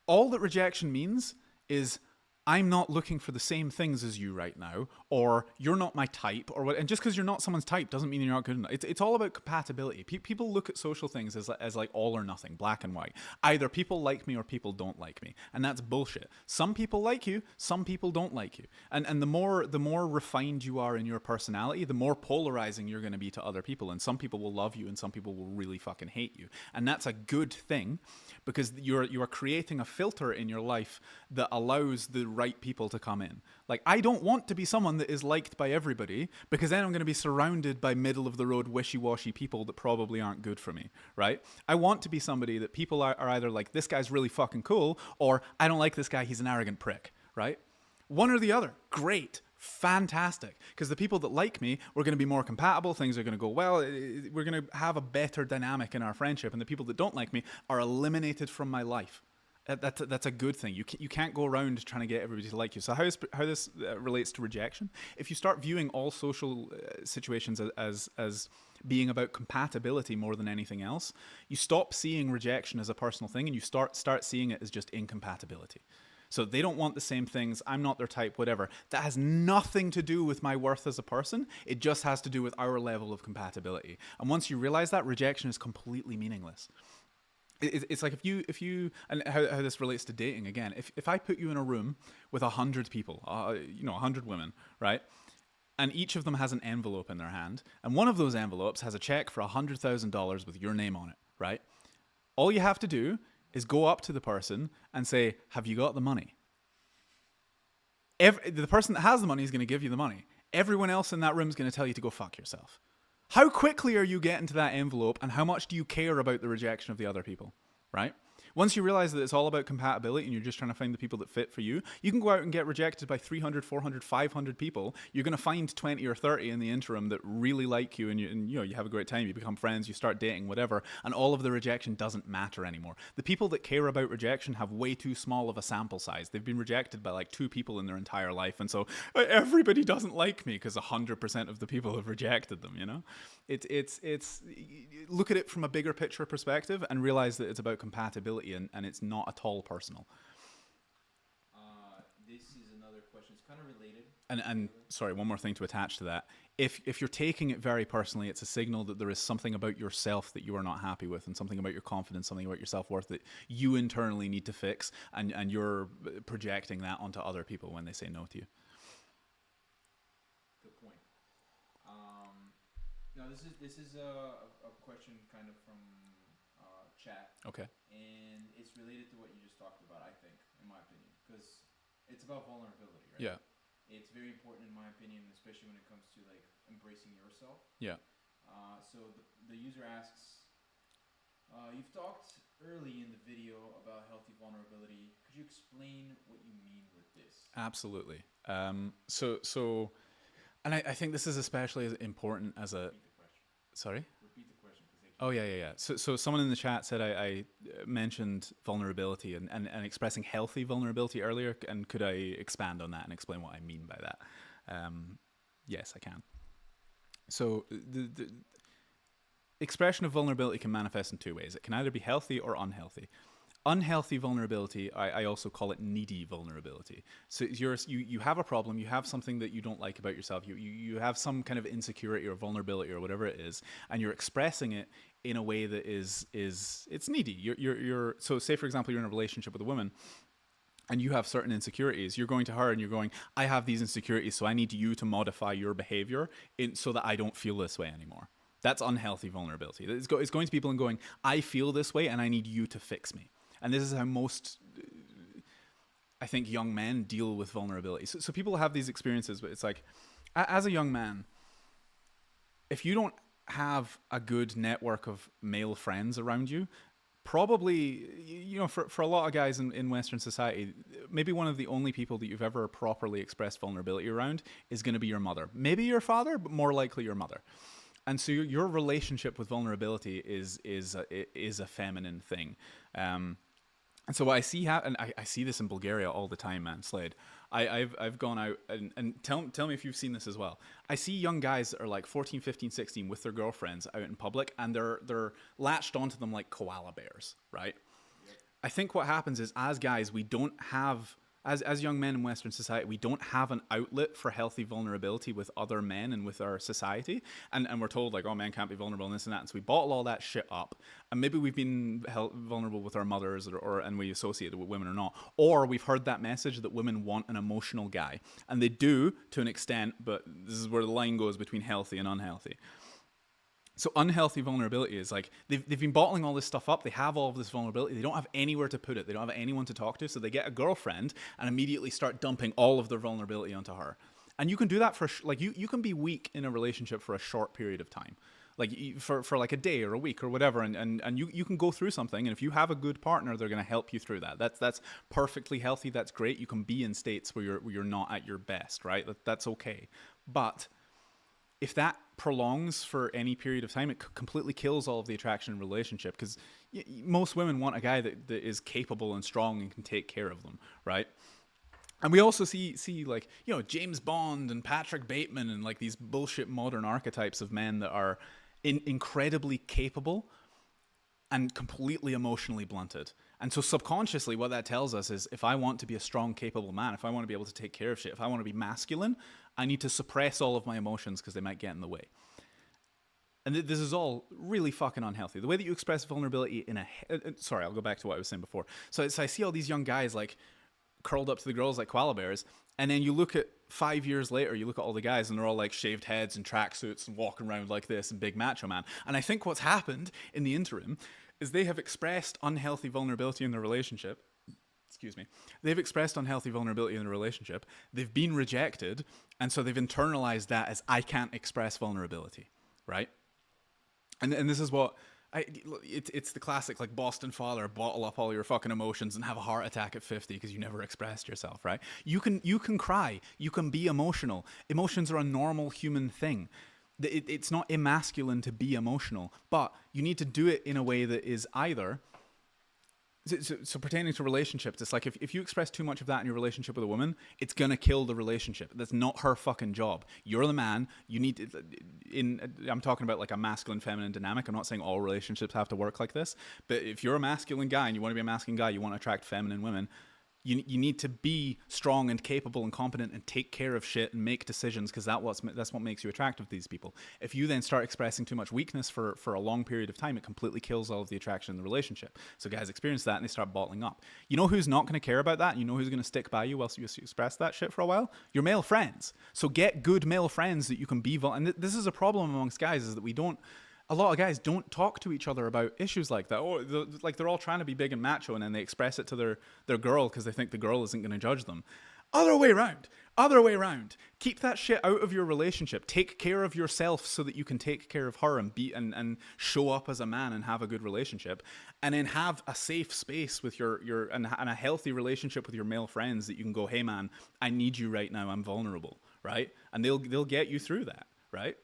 All that rejection means is I'm not looking for the same things as you right now, or you're not my type, or what. And just because you're not someone's type doesn't mean you're not good enough. It's all about compatibility. People look at social things as like all or nothing, black and white. Either people like me or people don't like me, and that's bullshit. Some people like you, some people don't like you, and the more refined you are in your personality, the more polarizing you're going to be to other people. And some people will love you, and some people will really fucking hate you, and that's a good thing, because you are creating a filter in your life that allows the right people to come in. Like, I don't want to be someone that is liked by everybody, because then I'm going to be surrounded by middle of the road wishy-washy people that probably aren't good for me, right? I want to be somebody that people are either like, this guy's really fucking cool, or I don't like this guy, he's an arrogant prick, right? One or the other. Great. Fantastic. Because the people that like me, we're going to be more compatible, things are going to go well, we're going to have a better dynamic in our friendship, and the people that don't like me are eliminated from my life. That's a good thing. You can't go around trying to get everybody to like you. So how this relates to rejection? If you start viewing all social situations as being about compatibility more than anything else, you stop seeing rejection as a personal thing, and you start seeing it as just incompatibility. So they don't want the same things. I'm not their type, whatever. That has nothing to do with my worth as a person. It just has to do with our level of compatibility. And once you realize that, rejection is completely meaningless. It's like if you and how this relates to dating again. If I put you in a room with 100 people, 100 women, right? And each of them has an envelope in their hand, and one of those envelopes has a check for $100,000 with your name on it, right? All you have to do is go up to the person and say, "Have you got the money?" The person that has the money is going to give you the money. Everyone else in that room is going to tell you to go fuck yourself. How quickly are you getting to that envelope, and how much do you care about the rejection of the other people, right? Once you realize that it's all about compatibility and you're just trying to find the people that fit for you, you can go out and get rejected by 300, 400, 500 people. You're going to find 20 or 30 in the interim that really like you, and you have a great time. You become friends, you start dating, whatever, and all of the rejection doesn't matter anymore. The people that care about rejection have way too small of a sample size. They've been rejected by like 2 people in their entire life, and so everybody doesn't like me because 100% of the people have rejected them, you know? It's look at it from a bigger picture perspective and realize that it's about compatibility and it's not at all personal. This is another question. It's kind of related. And sorry, one more thing to attach to that. If you're taking it very personally, it's a signal that there is something about yourself that you are not happy with, and something about your confidence, something about your self-worth that you internally need to fix, and you're projecting that onto other people when they say no to you. Good point. Now this is a question kind of from chat. Okay. And it's related to what you just talked about, I think, in my opinion, because it's about vulnerability, right? Yeah. It's very important, in my opinion, especially when it comes to like embracing yourself. Yeah. So the user asks, you've talked early in the video about healthy vulnerability. Could you explain what you mean with this? Absolutely. So, and I think this is especially as important as a. Repeat the question. Sorry. Repeat the question. Oh, yeah. So someone in the chat said I mentioned vulnerability and expressing healthy vulnerability earlier, and could I expand on that and explain what I mean by that? Yes, I can. So the expression of vulnerability can manifest in 2 ways. It can either be healthy or unhealthy. Unhealthy vulnerability, I also call it needy vulnerability. So you have a problem, you have something that you don't like about yourself, you have some kind of insecurity or vulnerability or whatever it is, and you're expressing it in a way that is it's needy. You're so say for example you're in a relationship with a woman and you have certain insecurities. You're going to her and you're going, I have these insecurities, so I need you to modify your behavior so that I don't feel this way anymore. That's unhealthy vulnerability. It's going to people and going, I feel this way and I need you to fix me. And this is how most, I think, young men deal with vulnerability. So people have these experiences, but it's like, as a young man, if you don't have a good network of male friends around you, probably, for a lot of guys in Western society, maybe one of the only people that you've ever properly expressed vulnerability around is going to be your mother. Maybe your father, but more likely your mother. And so your relationship with vulnerability is a feminine thing. And so what I see and I see this in Bulgaria all the time, man, Slade. I've gone out and tell me if you've seen this as well. I see young guys that are like 14, 15, 16 with their girlfriends out in public, and they're latched onto them like koala bears, right? Yep. I think what happens is, as guys, we don't have, as young men in Western society, we don't have an outlet for healthy vulnerability with other men and with our society. And we're told like, oh, men can't be vulnerable and this and that. And so we bottle all that shit up. And maybe we've been vulnerable with our mothers and we associate it with women or not. Or we've heard that message that women want an emotional guy. And they do to an extent, but this is where the line goes between healthy and unhealthy. So unhealthy vulnerability is like, they've been bottling all this stuff up. They have all of this vulnerability. They don't have anywhere to put it. They don't have anyone to talk to. So they get a girlfriend and immediately start dumping all of their vulnerability onto her. And you can do that for, like, you can be weak in a relationship for a short period of time. Like for like a day or a week or whatever. And you can go through something. And if you have a good partner, they're going to help you through that. That's perfectly healthy. That's great. You can be in states where you're not at your best, right? That's okay. But if that prolongs for any period of time, it completely kills all of the attraction in a relationship, because most women want a guy that is capable and strong and can take care of them, right? And we also see like, James Bond and Patrick Bateman and like these bullshit modern archetypes of men that are incredibly capable and completely emotionally blunted. And so subconsciously, what that tells us is if I want to be a strong, capable man, if I want to be able to take care of shit, if I want to be masculine, I need to suppress all of my emotions because they might get in the way. And this is all really fucking unhealthy. The way that you express vulnerability in a... sorry, I'll go back to what I was saying before. So I see all these young guys like curled up to the girls like koala bears, and then you look at 5 years later, you look at all the guys and they're all like shaved heads and tracksuits and walking around like this and big macho man. And I think what's happened in the interim is they have expressed unhealthy vulnerability in their relationship. Excuse me. They've expressed unhealthy vulnerability in the relationship. They've been rejected, and so they've internalized that as I can't express vulnerability, right? And this is what it's the classic like Boston father, bottle up all your fucking emotions and have a heart attack at 50 because you never expressed yourself, right? You can cry, you can be emotional. Emotions are a normal human thing. It's not emasculine to be emotional, but you need to do it in a way that is either... So pertaining to relationships, it's like if you express too much of that in your relationship with a woman, it's going to kill the relationship. That's not her fucking job. You're the man. You need to... I'm talking about like a masculine-feminine dynamic. I'm not saying all relationships have to work like this, but if you're a masculine guy and you want to be a masculine guy, you want to attract feminine women, you need to be strong and capable and competent and take care of shit and make decisions because that's what makes you attractive to these people. If you then start expressing too much weakness for a long period of time, it completely kills all of the attraction in the relationship. So guys experience that and they start bottling up. You know who's not going to care about that? You know who's going to stick by you whilst you express that shit for a while? Your male friends. So get good male friends that you can be and this is a problem amongst guys, is that a lot of guys don't talk to each other about issues like that. Or they're all trying to be big and macho, and then they express it to their girl because they think the girl isn't going to judge them. Other way around. Keep that shit out of your relationship. Take care of yourself so that you can take care of her and show up as a man and have a good relationship, and then have a safe space with your and a healthy relationship with your male friends that you can go, hey man, I need you right now. I'm vulnerable, right? And they'll get you through that, right?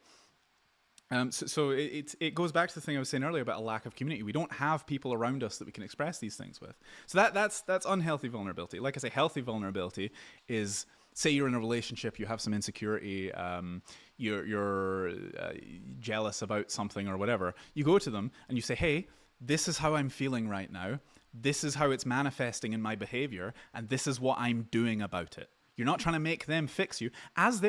So it goes back to the thing I was saying earlier about a lack of community. We don't have people around us that we can express these things with. So that's unhealthy vulnerability. Like I say, healthy vulnerability is, say you're in a relationship, you have some insecurity, you're jealous about something or whatever. You go to them and you say, hey, this is how I'm feeling right now. This is how it's manifesting in my behavior, and this is what I'm doing about it. You're not trying to make them fix you. As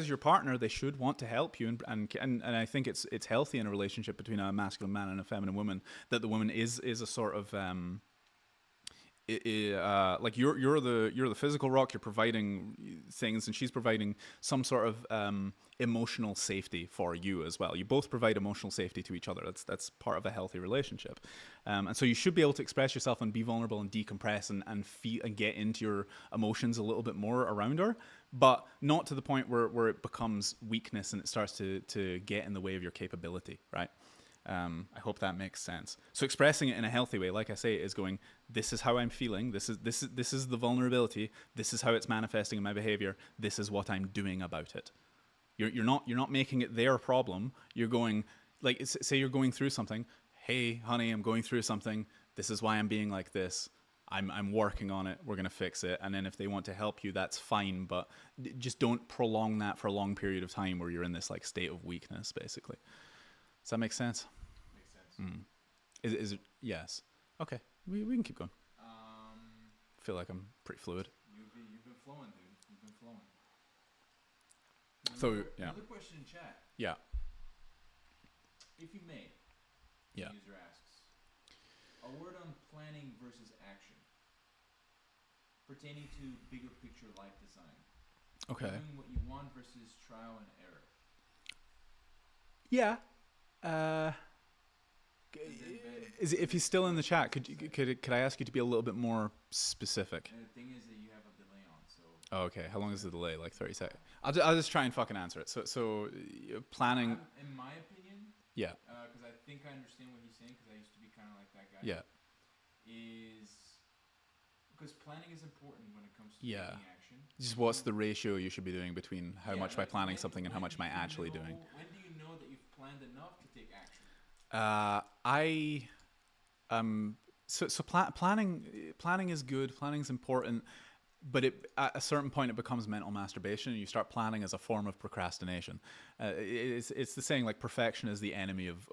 your partner, they should want to help you, and I think it's healthy in a relationship between a masculine man and a feminine woman that the woman is a sort of like you're the physical rock. You're providing things, and she's providing some sort of emotional safety for you as well. You both provide emotional safety to each other. That's part of a healthy relationship, and so you should be able to express yourself and be vulnerable and decompress and feel and get into your emotions a little bit more around her, but not to the point where it becomes weakness and it starts to get in the way of your capability, right? I hope that makes sense. So expressing it in a healthy way, like I say, is going, this is how I'm feeling. This is the vulnerability. This is how it's manifesting in my behavior. This is what I'm doing about it. You're not making it their problem. You're going, like, say you're going through something. Hey, honey, I'm going through something. This is why I'm being like this. I'm working on it. We're going to fix it. And then if they want to help you, that's fine. But just don't prolong that for a long period of time where you're in this like state of weakness, basically. Does that make sense? Makes sense. Is it? Yes. Okay. We can keep going. I feel like I'm pretty fluid. You've been flowing, dude. You've been flowing. Another question in chat. Yeah. If you may, yeah. The user asks, a word on planning versus action pertaining to bigger picture life design. Okay. Doing what you want versus trial and error. Yeah. If he's still in the chat, could I ask you to be a little bit more specific? And the thing is that you have a delay on, so. Oh, okay. How long is the delay? Like 30 seconds. I'll just try and fucking answer it. So planning. In my opinion. Yeah. Because I think I understand what he's saying, because I used to be kind of like that guy. Yeah. Because planning is important when it comes to taking action. Just what's the ratio you should be doing between how much am I planning something and how much am I actually doing? When do you know that you've planned enough to take action? Planning is good. Planning is important, but at a certain point it becomes mental masturbation, and you start planning as a form of procrastination. It's the saying like perfection is the enemy of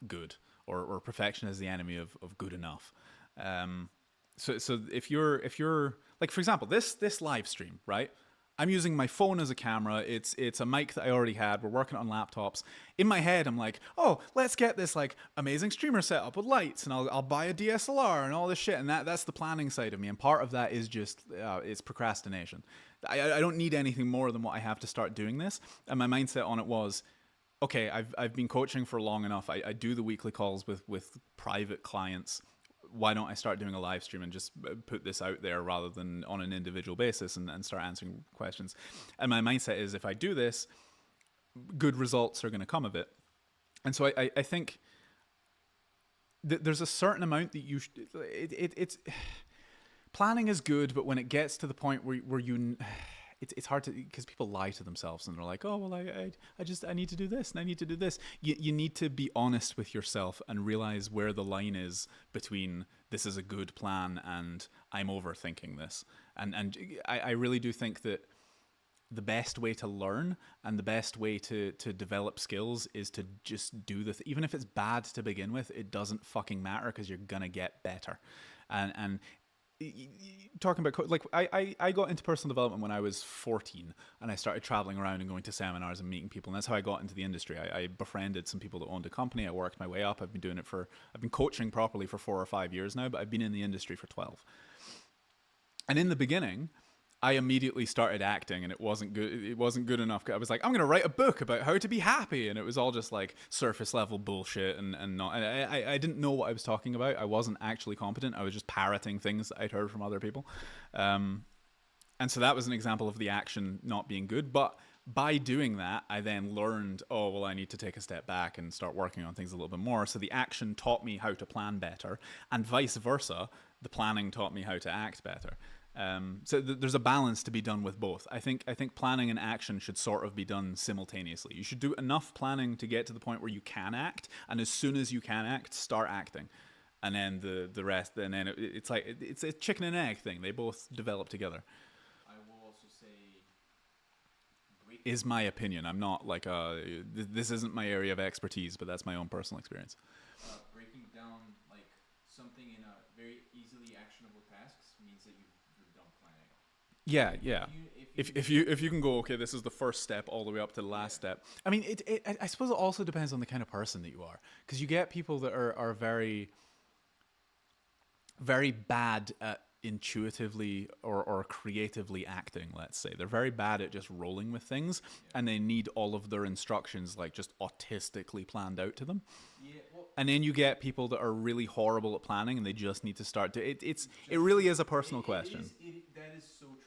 good, or perfection is the enemy of good enough. So if you're like, for example, this live stream, right? I'm using my phone as a camera. It's a mic that I already had. We're working on laptops. In my head, I'm like, oh, let's get this like amazing streamer set up with lights, and I'll buy a DSLR and all this shit. And that's the planning side of me. And part of that is just it's procrastination. I don't need anything more than what I have to start doing this. And my mindset on it was, okay, I've been coaching for long enough. I do the weekly calls with private clients. Why don't I start doing a live stream and just put this out there rather than on an individual basis and start answering questions? And my mindset is, if I do this, good results are going to come of it. And so I think there's a certain amount that it's planning is good, but when it gets to the point where you it's hard to, because people lie to themselves and they're like, oh, well, I need to do this and I need to do this. You need to be honest with yourself and realize where the line is between this is a good plan and I'm overthinking this. And I really do think that the best way to learn and the best way to develop skills is to just do even if it's bad to begin with, it doesn't fucking matter, because you're gonna get better. And talking about like I got into personal development when I was 14, and I started traveling around and going to seminars and meeting people, and that's how I got into the industry. I befriended some people that owned a company. I worked my way up. I've been coaching properly for 4 or 5 years now, but I've been in the industry for 12. And in the beginning, I immediately started acting, and it wasn't good. It wasn't good enough. I was like, I'm going to write a book about how to be happy, and it was all just like surface level bullshit, and not. I didn't know what I was talking about. I wasn't actually competent. I was just parroting things that I'd heard from other people, and so that was an example of the action not being good. But by doing that, I then learned, oh, well, I need to take a step back and start working on things a little bit more. So the action taught me how to plan better, and vice versa. The planning taught me how to act better. So there's a balance to be done with both. I think planning and action should sort of be done simultaneously. You should do enough planning to get to the point where you can act, and as soon as you can act, start acting, and then the rest. And then it's like it's a chicken and egg thing. They both develop together. I will also say, is my opinion. I'm not like this isn't my area of expertise, but that's my own personal experience. Breaking down like something in a very easily actionable tasks means that you've done planning. Yeah. If you can go, okay, this is the first step all the way up to the last step. I mean, I suppose it also depends on the kind of person that you are, because you get people that are very, very bad at intuitively or creatively acting. Let's say they're very bad at just rolling with things, and they need all of their instructions like just autistically planned out to them. And then you get people that are really horrible at planning, and they just need to start to. It really is a personal question. That is so true.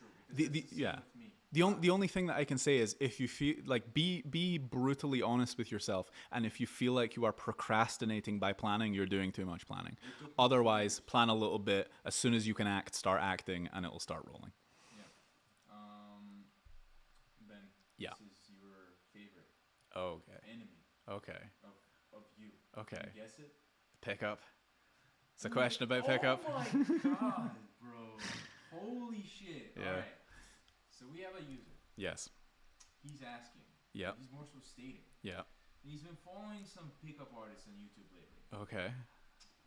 The only thing that I can say is, if you feel like, be brutally honest with yourself, and if you feel like you are procrastinating by planning, you're doing too much planning. Otherwise, plan a little bit. As soon as you can act, start acting, and it will start rolling. Yeah. Ben. Yeah. This is your favorite. Okay. Enemy. Okay. Of you. Okay. Can you guess it? Pickup. It's a question about pickup. Oh my god, bro! Holy shit! Yeah. All right. So we have a user. Yes. He's asking. Yeah. He's more so stating. Yeah. He's been following some pickup artists on YouTube lately. Okay.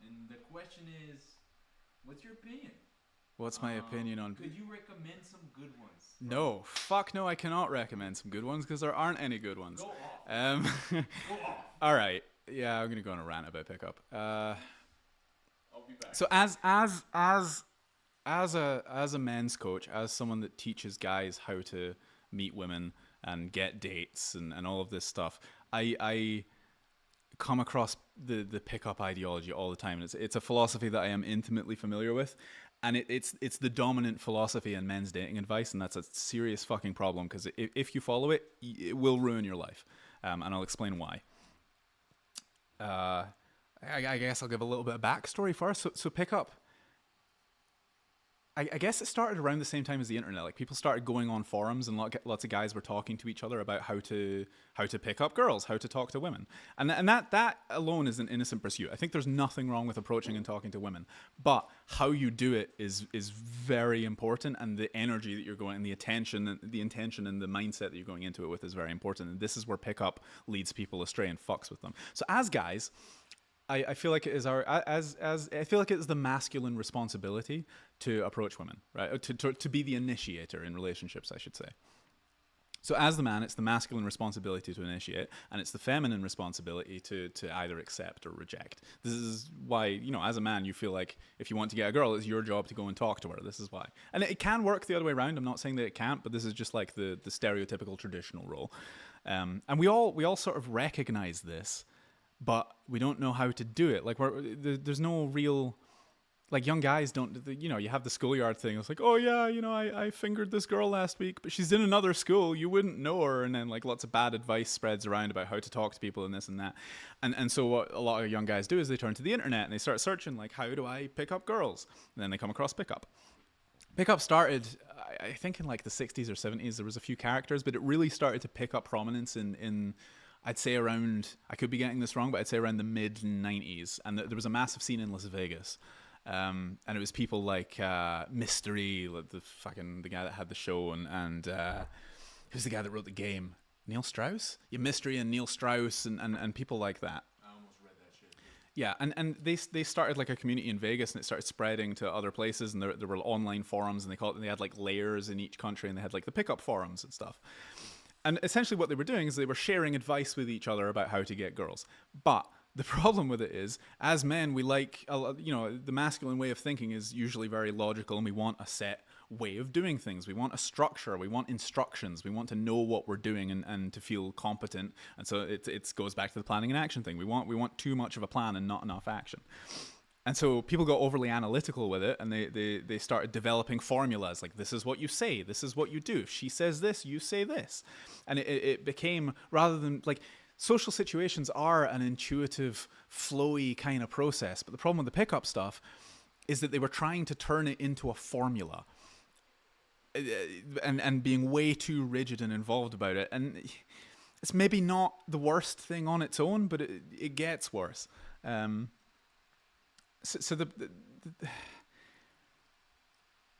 And the question is, what's your opinion? What's my opinion on? Could you recommend some good ones? No, fuck no, I cannot recommend some good ones, because there aren't any good ones. Go off. Go off. All right. Yeah, I'm gonna go on a rant about pickup. I'll be back. So as a men's coach, as someone that teaches guys how to meet women and get dates and all of this stuff, I come across the pickup ideology all the time. And it's a philosophy that I am intimately familiar with, and it's the dominant philosophy in men's dating advice, and that's a serious fucking problem, because if you follow it, it will ruin your life, and I'll explain why. I guess I'll give a little bit of backstory first. So pickup, I guess it started around the same time as the internet. Like, people started going on forums, and lots of guys were talking to each other about how to pick up girls, how to talk to women, and that alone is an innocent pursuit. I think there's nothing wrong with approaching and talking to women, but how you do it is very important, and the energy that you're going, and the intention and the mindset that you're going into it with is very important. And this is where pickup leads people astray and fucks with them. So as guys, I feel like it is our as I feel like it is the masculine responsibility to approach women, right? To be the initiator in relationships, I should say. So as the man, it's the masculine responsibility to initiate, and it's the feminine responsibility to either accept or reject. This is why, you know, as a man, you feel like if you want to get a girl, it's your job to go and talk to her. This is why. And it can work the other way around. I'm not saying that it can't, but this is just like the stereotypical traditional role. And we all sort of recognize this, but we don't know how to do it. Like there's no real, like, young guys don't, you know, you have the schoolyard thing. It's like, oh yeah, you know, I fingered this girl last week, but she's in another school, you wouldn't know her. And then like lots of bad advice spreads around about how to talk to people and this and that. And so what a lot of young guys do is they turn to the internet and they start searching, like, how do I pick up girls? And then they come across pickup. Pickup started, I think, in like the 60s or 70s. There was a few characters, but it really started to pick up prominence in I'd say around, I could be getting this wrong, but I'd say around the mid 90s. And there was a massive scene in Las Vegas. And it was people like Mystery, like the guy that had the show, and who's the guy that wrote the game? Neil Strauss? Yeah, Mystery and Neil Strauss and people like that. I almost read that shit. Yeah, and they started like a community in Vegas, and it started spreading to other places, and there were online forums, and they had like layers in each country, and they had like the pickup forums and stuff. And essentially what they were doing is they were sharing advice with each other about how to get girls. But the problem with it is, as men, we like, you know, the masculine way of thinking is usually very logical, and we want a set way of doing things. We want a structure. We want instructions. We want to know what we're doing and to feel competent. And so it goes back to the planning and action thing. We want too much of a plan and not enough action. And so people got overly analytical with it, and they started developing formulas like, this is what you say, this is what you do. If she says this, you say this. And it became, rather than like, social situations are an intuitive, flowy kind of process. But the problem with the pickup stuff is that they were trying to turn it into a formula and being way too rigid and involved about it. And it's maybe not the worst thing on its own, but it gets worse. So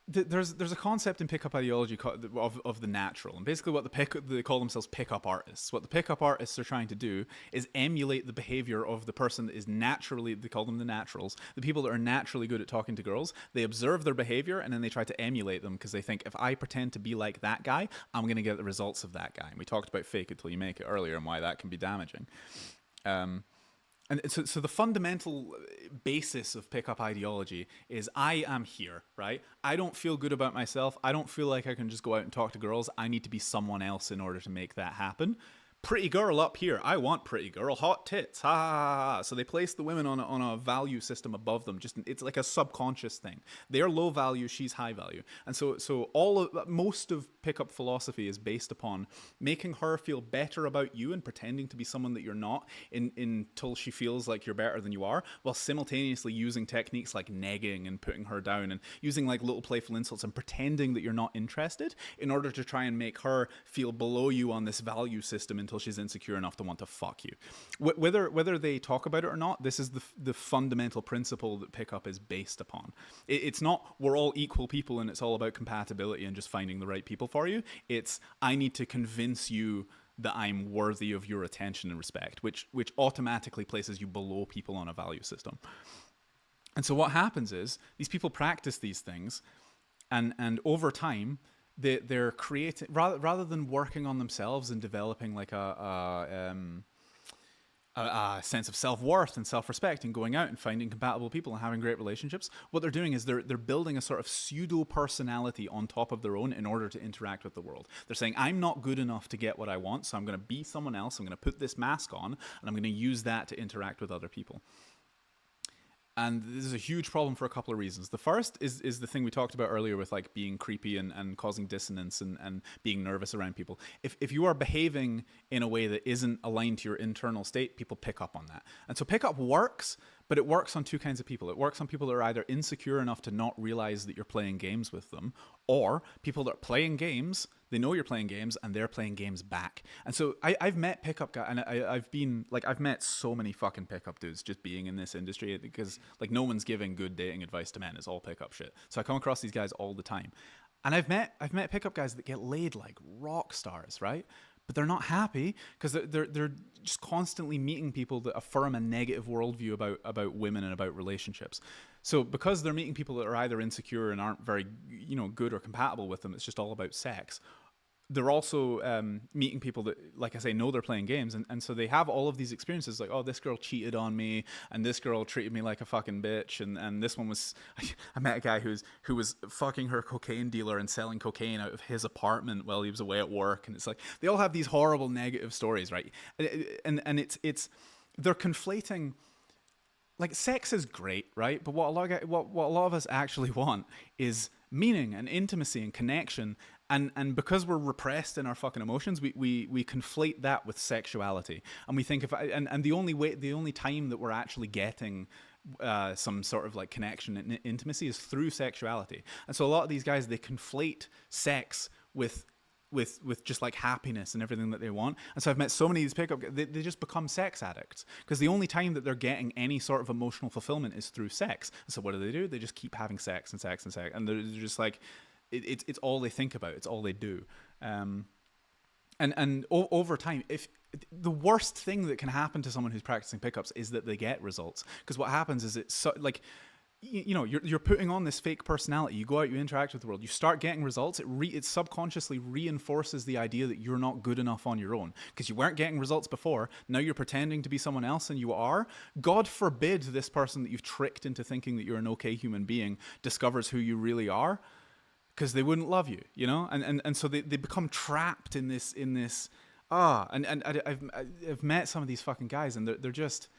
there's a concept in pickup ideology of the natural, and basically what they call themselves pickup artists. What the pickup artists are trying to do is emulate the behavior of the person that is naturally, they call them the naturals, the people that are naturally good at talking to girls. They observe their behavior and then they try to emulate them, because they think, if I pretend to be like that guy, I'm going to get the results of that guy. And we talked about fake it till you make it earlier, and why that can be damaging. And so the fundamental basis of pickup ideology is, I am here, right? I don't feel good about myself. I don't feel like I can just go out and talk to girls. I need to be someone else in order to make that happen. Pretty girl up here. I want pretty girl. Hot tits. Ha ha ha ha. So they place the women on a value system above them. It's like a subconscious thing. They're low value. She's high value. And so most of pickup philosophy is based upon making her feel better about you and pretending to be someone that you're not until she feels like you're better than you are, while simultaneously using techniques like negging and putting her down, and using like little playful insults and pretending that you're not interested in order to try and make her feel below you on this value system until she's insecure enough to want to fuck you. Whether they talk about it or not, this is the fundamental principle that pickup is based upon. It's not, we're all equal people and it's all about compatibility and just finding the right people for you. It's, I need to convince you that I'm worthy of your attention and respect, which automatically places you below people on a value system. And so what happens is, these people practice these things, and over time, they're creating, rather than working on themselves and developing like a sense of self-worth and self-respect and going out and finding compatible people and having great relationships, what they're doing is they're building a sort of pseudo personality on top of their own in order to interact with the world. They're saying, I'm not good enough to get what I want, so I'm going to be someone else. I'm going to put this mask on, and I'm going to use that to interact with other people. And this is a huge problem for a couple of reasons. The first is the thing we talked about earlier with like being creepy and causing dissonance and being nervous around people. If you are behaving in a way that isn't aligned to your internal state, people pick up on that. And so pickup works, but it works on two kinds of people. It works on people that are either insecure enough to not realize that you're playing games with them, or people that are playing games, they know you're playing games, and they're playing games back. And so I've met pickup guys, and I've met so many fucking pickup dudes just being in this industry, because like no one's giving good dating advice to men. It's all pickup shit. So I come across these guys all the time. And I've met pickup guys that get laid like rock stars, right? but they're not happy because they're just constantly meeting people that affirm a negative worldview about women and about relationships. So because they're meeting people that are either insecure and aren't very, good or compatible with them, it's just all about sex. They're also meeting people that, like I say, know they're playing games. And so they have all of these experiences like, oh, this girl cheated on me, and this girl treated me like a fucking bitch, and this one was... I met a guy who was fucking her cocaine dealer and selling cocaine out of his apartment while he was away at work. And it's like, they all have these horrible negative stories, right? And it's they're conflating... Like, sex is great, right? But what a lot of us actually want is meaning and intimacy and connection. And because we're repressed in our fucking emotions, we conflate that with sexuality. And we think and the only time that we're actually getting some sort of like connection and intimacy is through sexuality. And so a lot of these guys, they conflate sex with just like happiness and everything that they want. And so I've met so many of these pickup guys, they just become sex addicts because the only time that they're getting any sort of emotional fulfillment is through sex. And so what do? They just keep having sex and sex and sex, and they're just like, it's all they think about, it's all they do. And over time, if the worst thing that can happen to someone who's practicing pickups is that they get results, because what happens is it's so, like, you're putting on this fake personality. You go out, you interact with the world, you start getting results. It subconsciously reinforces the idea that you're not good enough on your own because you weren't getting results before. Now you're pretending to be someone else, and you are. God forbid this person that you've tricked into thinking that you're an okay human being discovers who you really are, because they wouldn't love you, and so they become trapped in this. I've met some of these fucking guys, and they're just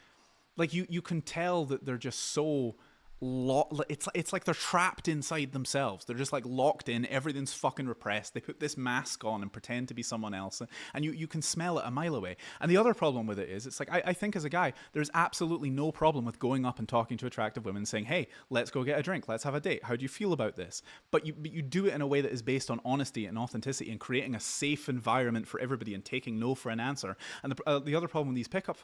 like, you can tell that they're just so it's like they're trapped inside themselves. They're just like locked in. Everything's fucking repressed. They put this mask on and pretend to be someone else, and you can smell it a mile away. And the other problem with it is, it's like, I think as a guy, there's absolutely no problem with going up and talking to attractive women and saying, hey, let's go get a drink, let's have a date, how do you feel about this? But you do it in a way that is based on honesty and authenticity and creating a safe environment for everybody and taking no for an answer. And the other problem with these pickup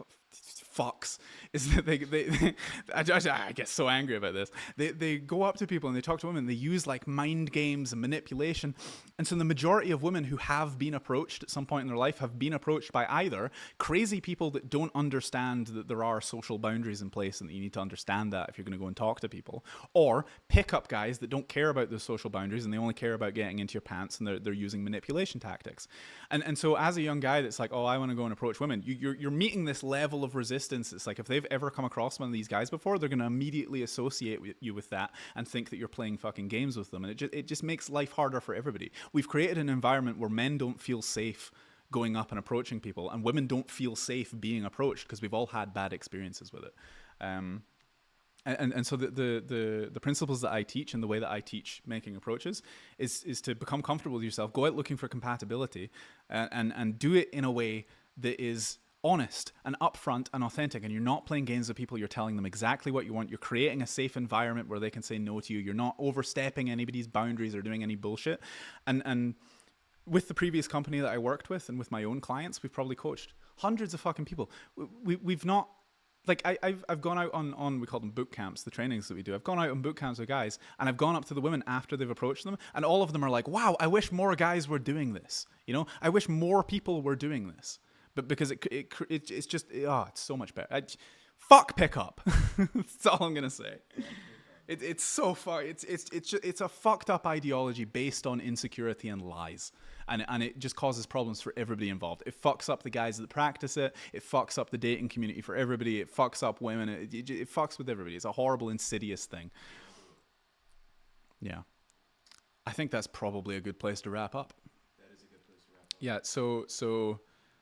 fucks is that I get so angry about this. They go up to people and they talk to women. They use like mind games and manipulation. And so the majority of women who have been approached at some point in their life have been approached by either crazy people that don't understand that there are social boundaries in place and that you need to understand that if you're going to go and talk to people, or pickup guys that don't care about those social boundaries and they only care about getting into your pants, and they're using manipulation tactics. And so as a young guy that's like, oh, I want to go and approach women, you're meeting this level of resistance. It's like, if they've ever come across one of these guys before, they're going to immediately associate you with that and think that you're playing fucking games with them. And it just makes life harder for everybody. We've created an environment where men don't feel safe going up and approaching people, and women don't feel safe being approached because we've all had bad experiences with it. And so the principles that I teach and the way that I teach making approaches is to become comfortable with yourself, go out looking for compatibility, and do it in a way that is honest and upfront and authentic. And you're not playing games with people. You're telling them exactly what you want. You're creating a safe environment where they can say no to you. You're not overstepping anybody's boundaries or doing any bullshit. And with the previous company that I worked with and with my own clients, we've probably coached hundreds of fucking people. We've not... Like, I've gone out on, we call them boot camps, the trainings that we do. I've gone out on boot camps with guys, and I've gone up to the women after they've approached them, and all of them are like, wow, I wish more guys were doing this. I wish more people were doing this. But because it's just, it's so much better. Fuck pickup. That's all I'm going to say. It's so far. It's a fucked up ideology based on insecurity and lies, and it just causes problems for everybody involved. It fucks up the guys that practice it. It fucks up the dating community for everybody. It fucks up women. It fucks with everybody. It's a horrible, insidious thing. Yeah, I think that's probably a good place to wrap up. That is a good place to wrap up. Yeah. So.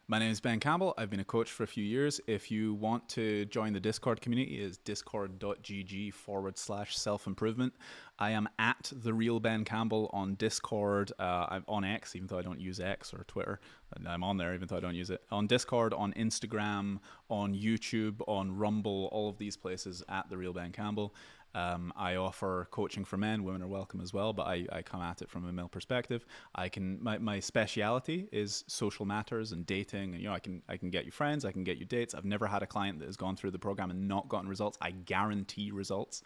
My name is Ben Campbell. I've been a coach for a few years. If you want to join the Discord community, it's discord.gg/self-improvement. I am at The Real Ben Campbell on Discord. I'm on X, even though I don't use X, or Twitter. I'm on there, even though I don't use it. On Discord, on Instagram, on YouTube, on Rumble, all of these places at The Real Ben Campbell. I offer coaching for men. Women are welcome as well, but I come at it from a male perspective. My speciality is social matters and dating, and I can get you friends, I can get you dates. I've never had a client that has gone through the program and not gotten results. I guarantee results.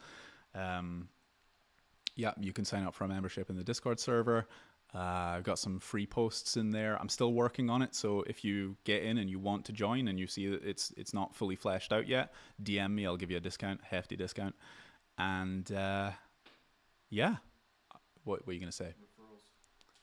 You can sign up for a membership in the Discord server. I've got some free posts in there. I'm still working on it, so if you get in and you want to join and you see that it's not fully fleshed out yet, DM me. I'll give you a discount, hefty discount. And yeah, what were you gonna say?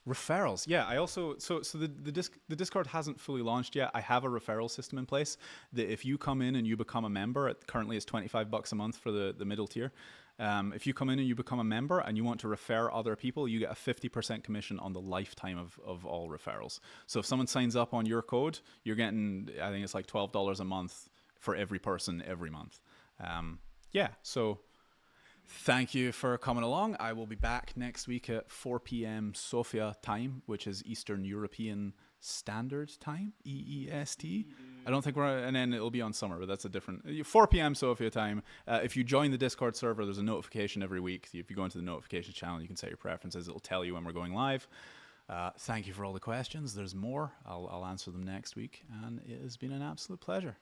Referrals. Yeah, I also so the Discord hasn't fully launched yet. I have a referral system in place that if you come in and you become a member, currently it's $25 a month for the middle tier. If you come in and you become a member and you want to refer other people, you get a 50% commission on the lifetime of all referrals. So if someone signs up on your code, you're getting, I think it's like $12 a month for every person every month. Yeah, so thank you for coming along. I will be back next week at 4 p.m. Sofia time, which is Eastern European Standard Time, EEST. I don't think and then it'll be on summer, but that's a different, 4 p.m. Sofia time. If you join the Discord server, there's a notification every week. If you go into the notification channel, you can set your preferences. It'll tell you when we're going live. Thank you for all the questions. There's more. I'll answer them next week, and it has been an absolute pleasure.